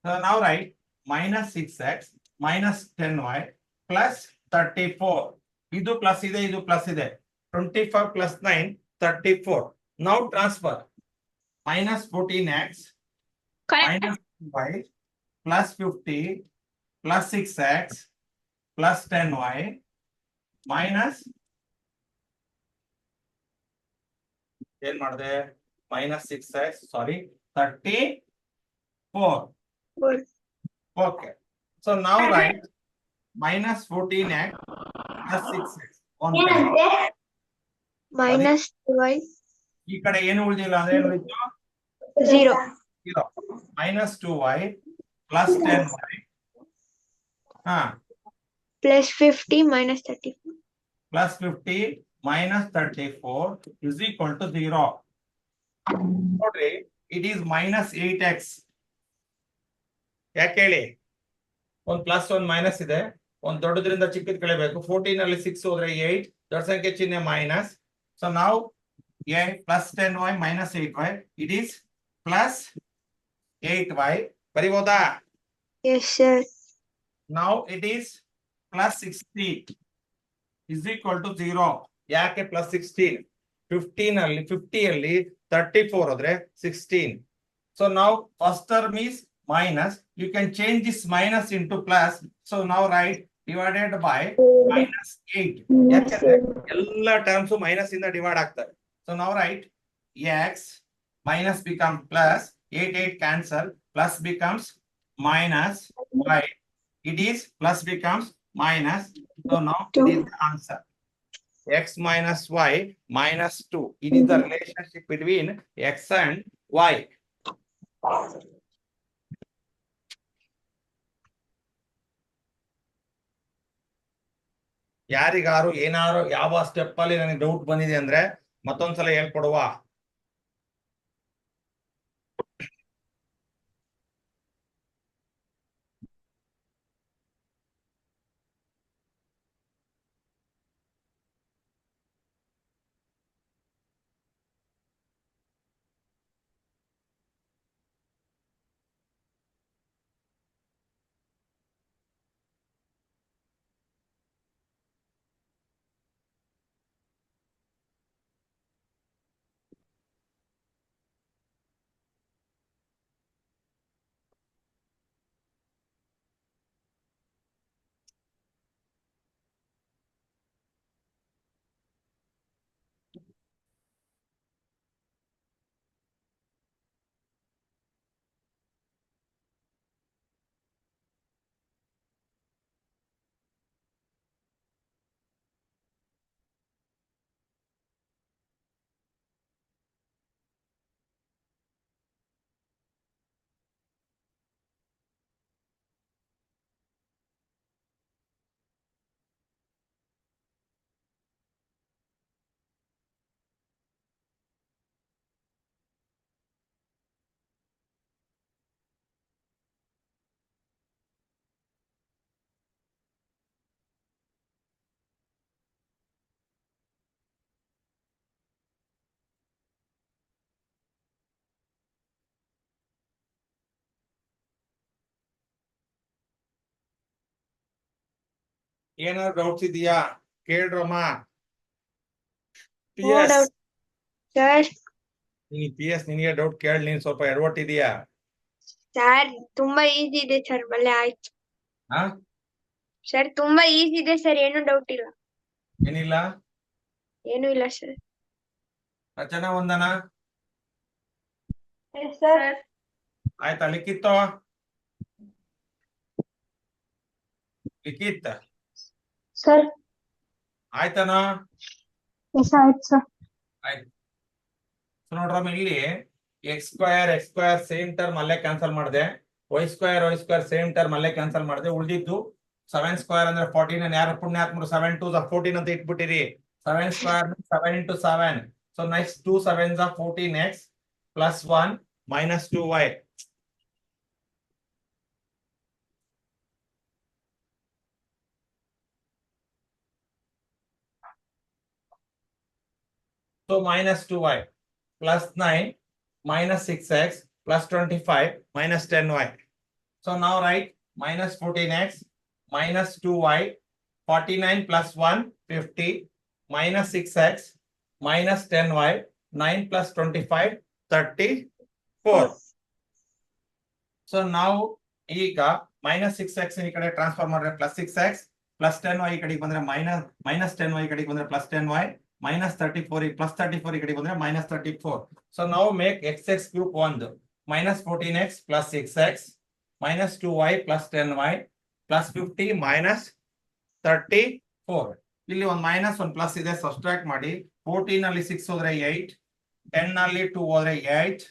So now write -6x minus 10y plus 34. ಇದು ಪ್ಲಸ್ ಇದೆ, ಇದು ಪ್ಲಸ್ ಇದೆ. 25 plus 9 34. Now transfer -14x minus 2y plus 50 plus 6x plus 10y minus ಏನ್ ಮಾಡಿದೆ? -6x sorry 34. Okay, so now write -14x plus 6x on -2y ಈ ಕಡೆ ಏನು ಉಳಿದಿಲ್ಲ ಅಂದ್ರೆ ಏನು ಉಳಿತು? 0 -2y plus 10y +50 minus 34 plus 50 minus 34 is equal to 0. ನೋಡ್ರಿ, it is -8x. ಯಾಕೆ ಹೇಳಿ? ಒಂದು ಪ್ಲಸ್ ಒಂದು ಮೈನಸ್ ಇದೆ, ಒಂದು ದೊಡ್ಡದ್ರಿಂದ ಚಿಕ್ಕದ್ ಕಳಿಬೇಕು. 14 ಅಲ್ಲಿ 6 ಹೋದ್ರೆ 8, ದೊಡ್ಡ ಸಂಖ್ಯೆ ಚಿಹ್ನೆ ಮೈನಸ್. ಸೊ ನಾವು plus 10y minus 8y, it is plus 8y. ಬರಿಬೋದಾ? yes sir. Now it is plus 16 is equal to 0. ಯಾಕೆ plus 16? 15 ಅಲ್ಲಿ 50 ಅಲ್ಲಿ 34 ಹೋದ್ರೆ 16. So now first term is minus. You can change this minus into plus. So now write divided by -8. ಯಾಕಂದ್ರೆ ಎಲ್ಲ terms minus ಇಂದ divide ಆಗ್ತವೆ. So now write x minus become plus 8 cancel, plus becomes minus y. It is plus becomes minus. So now it 2. is the answer. X minus y minus 2. It is the relationship between x and y. ಯಾರಿಗಾರು ಏನಾರು ಯಾವ step ಅಲ್ಲಿ ನನಗೆ doubt ಬಂದಿದೆ ಅಂದ್ರೆ ಮತ್ತೊಂದ್ಸಲ ಹೇಳ್ಕೊಡುವ. ಏನಾದ್ರು doubts ಇದೆಯಾ ಕೇಳ್ರಮ್ಮ. ಪಿ No ಎಸ್ doubt. Sir, ನಿನಗೆ ಡೌಟ್ ಕೇಳಿ ನೀನ್ ಸ್ವಲ್ಪ ಎಡವಟ್ಟಿದೀಯಾ? sir, ತುಂಬಾ ಈಸಿ ಇದೆ ಸರ್. ಬಲ್ಲೆ ಆಯ್ತು ಹಾ ಸರ್. ತುಂಬಾ ಈಸಿ ಇದೆ ಸರ್. ಏನು ಡೌಟ್ ಇಲ್ಲ. ಏನಿಲ್ಲ. ಏನು ಇಲ್ಲ ಸರ್. ರಚನಾ ವಂದನ ಸರ್ ಆಯ್ತಾ? ಲಿಖಿತ ಲಿಖಿತ್ ಸರ್ ಆಯ್ತಾನಾ? ಆಯ್ತು ಸರ್. ಆಯ್ತು. ನೋಡ್ರಮ್ಮ, ಇಲ್ಲಿ ಎಕ್ಸ್ ಸ್ಕ್ವೇರ್ ಸೇಮ್ ಟರ್ಮ್ ಅಲ್ಲೇ ಕ್ಯಾನ್ಸಲ್ ಮಾಡಿದೆ. ವೈ ಸ್ಕ್ವೇರ್ ಸೇಮ್ ಟರ್ಮ್ ಅಲ್ಲೇ ಕ್ಯಾನ್ಸಲ್ ಮಾಡಿದೆ. ಉಳಿದಿದ್ದು 7 ಸ್ಕ್ವೇರ್ ಅಂದ್ರೆ 14. ಯಾರು ಪುಣ್ಯಾತ್ಮರು 7 2 14 ಅಂತ ಇಟ್ಬಿಟ್ಟಿರಿ. 7 square 7 into 7. So next 2 7s 14x plus 1 minus 2y. So minus 2y plus 9 minus 6x plus 25 minus 10y. So now write minus 14x minus 2y 49 plus 1 50 minus 6x minus 10y 9 plus 25 34. So now ಈಗ minus 6x ಈ ಕಡೆ transfer ಮಾಡಿದ್ರೆ plus 6x plus 10y ಈ ಕಡೆಗೆ ಬಂದ್ರೆ minus 10y ಈ ಕಡೆಗೆ ಬಂದ್ರೆ plus 10y minus 34 plus 34 ಈ ಕಡೆಗೆ ಬಂದ್ರೆ minus 34. So now make x group 1 minus 14x plus 6x minus 2y plus 10y plus 50 minus 34. ಇಲ್ಲಿ ಒಂದು ಮೈನಸ್ ಒಂದು ಪ್ಲಸ್ ಇದೆ, ಸಬ್ಸ್ಟ್ರಾಕ್ಟ್ ಮಾಡಿ. 14 ಅಲ್ಲಿ 6 ಹೋದ್ರೆ 8, 10 ಅಲ್ಲಿ 2 ಹೋದ್ರೆ 8,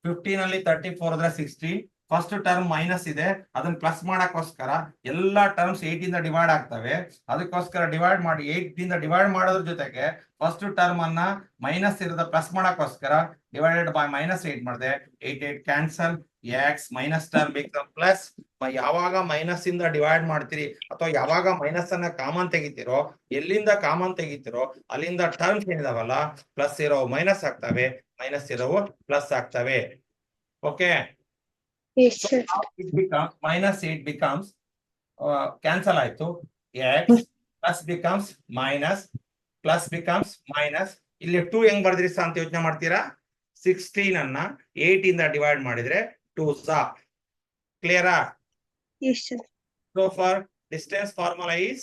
15 ಅಲ್ಲಿ 34 ಹೋದ್ರೆ 16. ಫಸ್ಟ್ ಟರ್ಮ್ ಮೈನಸ್ ಇದೆ, ಅದನ್ನ ಪ್ಲಸ್ ಮಾಡಕ್ಕೋಸ್ಕರ ಎಲ್ಲಾ ಟರ್ಮ್ಸ್ 8 ಇಂದ ಡಿವೈಡ್ ಆಗ್ತವೆ. ಅದಕ್ಕೋಸ್ಕರ ಡಿವೈಡ್ ಮಾಡಿ 8 ಇಂದ ಡಿವೈಡ್ ಮಾಡೋದ್ರ ಜೊತೆಗೆ ಫಸ್ಟ್ ಟರ್ಮ್ ಅನ್ನ ಮೈನಸ್ ಇರೋದ ಪ್ಲಸ್ ಮಾಡಕ್ಕೋಸ್ಕರ ಡಿವೈಡೆಡ್ ಬೈ -8 ಮಾಡಿದೆ. 8 8 cancel. x minus term become plus. ಯಾವಾಗ ಮೈನಸ್ ಇಂದ ಡಿವೈಡ್ ಮಾಡ್ತೀರಿ ಅಥವಾ ಯಾವಾಗ ಮೈನಸ್ ಅನ್ನ ಕಾಮನ್ ತೆಗಿತೀರೋ, ಎಲ್ಲಿಂದ ಕಾಮನ್ ತೆಗಿತೀರೋ ಅಲ್ಲಿಂದ ಟರ್ಮ್ಸ್ ಏನಿದಾವಲ್ಲ ಪ್ಲಸ್ ಇರೋ ಮೈನಸ್ ಆಗ್ತವೆ, ಮೈನಸ್ ಇರೋವು ಪ್ಲಸ್ ಆಗ್ತವೆ. Okay. Yes, sir. It becomes -8 becomes cancel ಆಯ್ತು. x plus becomes minus plus becomes minus. ಇಲ್ಲಿ 2 ಹೆಂಗ್ ಬರ್ದ್ರಿ ಅಂತ ಯೋಚನೆ ಮಾಡ್ತೀರಾ? 16 ಅನ್ನ 8 ಇಂದ ಡಿವೈಡ್ ಮಾಡಿದ್ರೆ 2s. ಕ್ಲಿಯರಾ? Yes, sir. So for distance formula is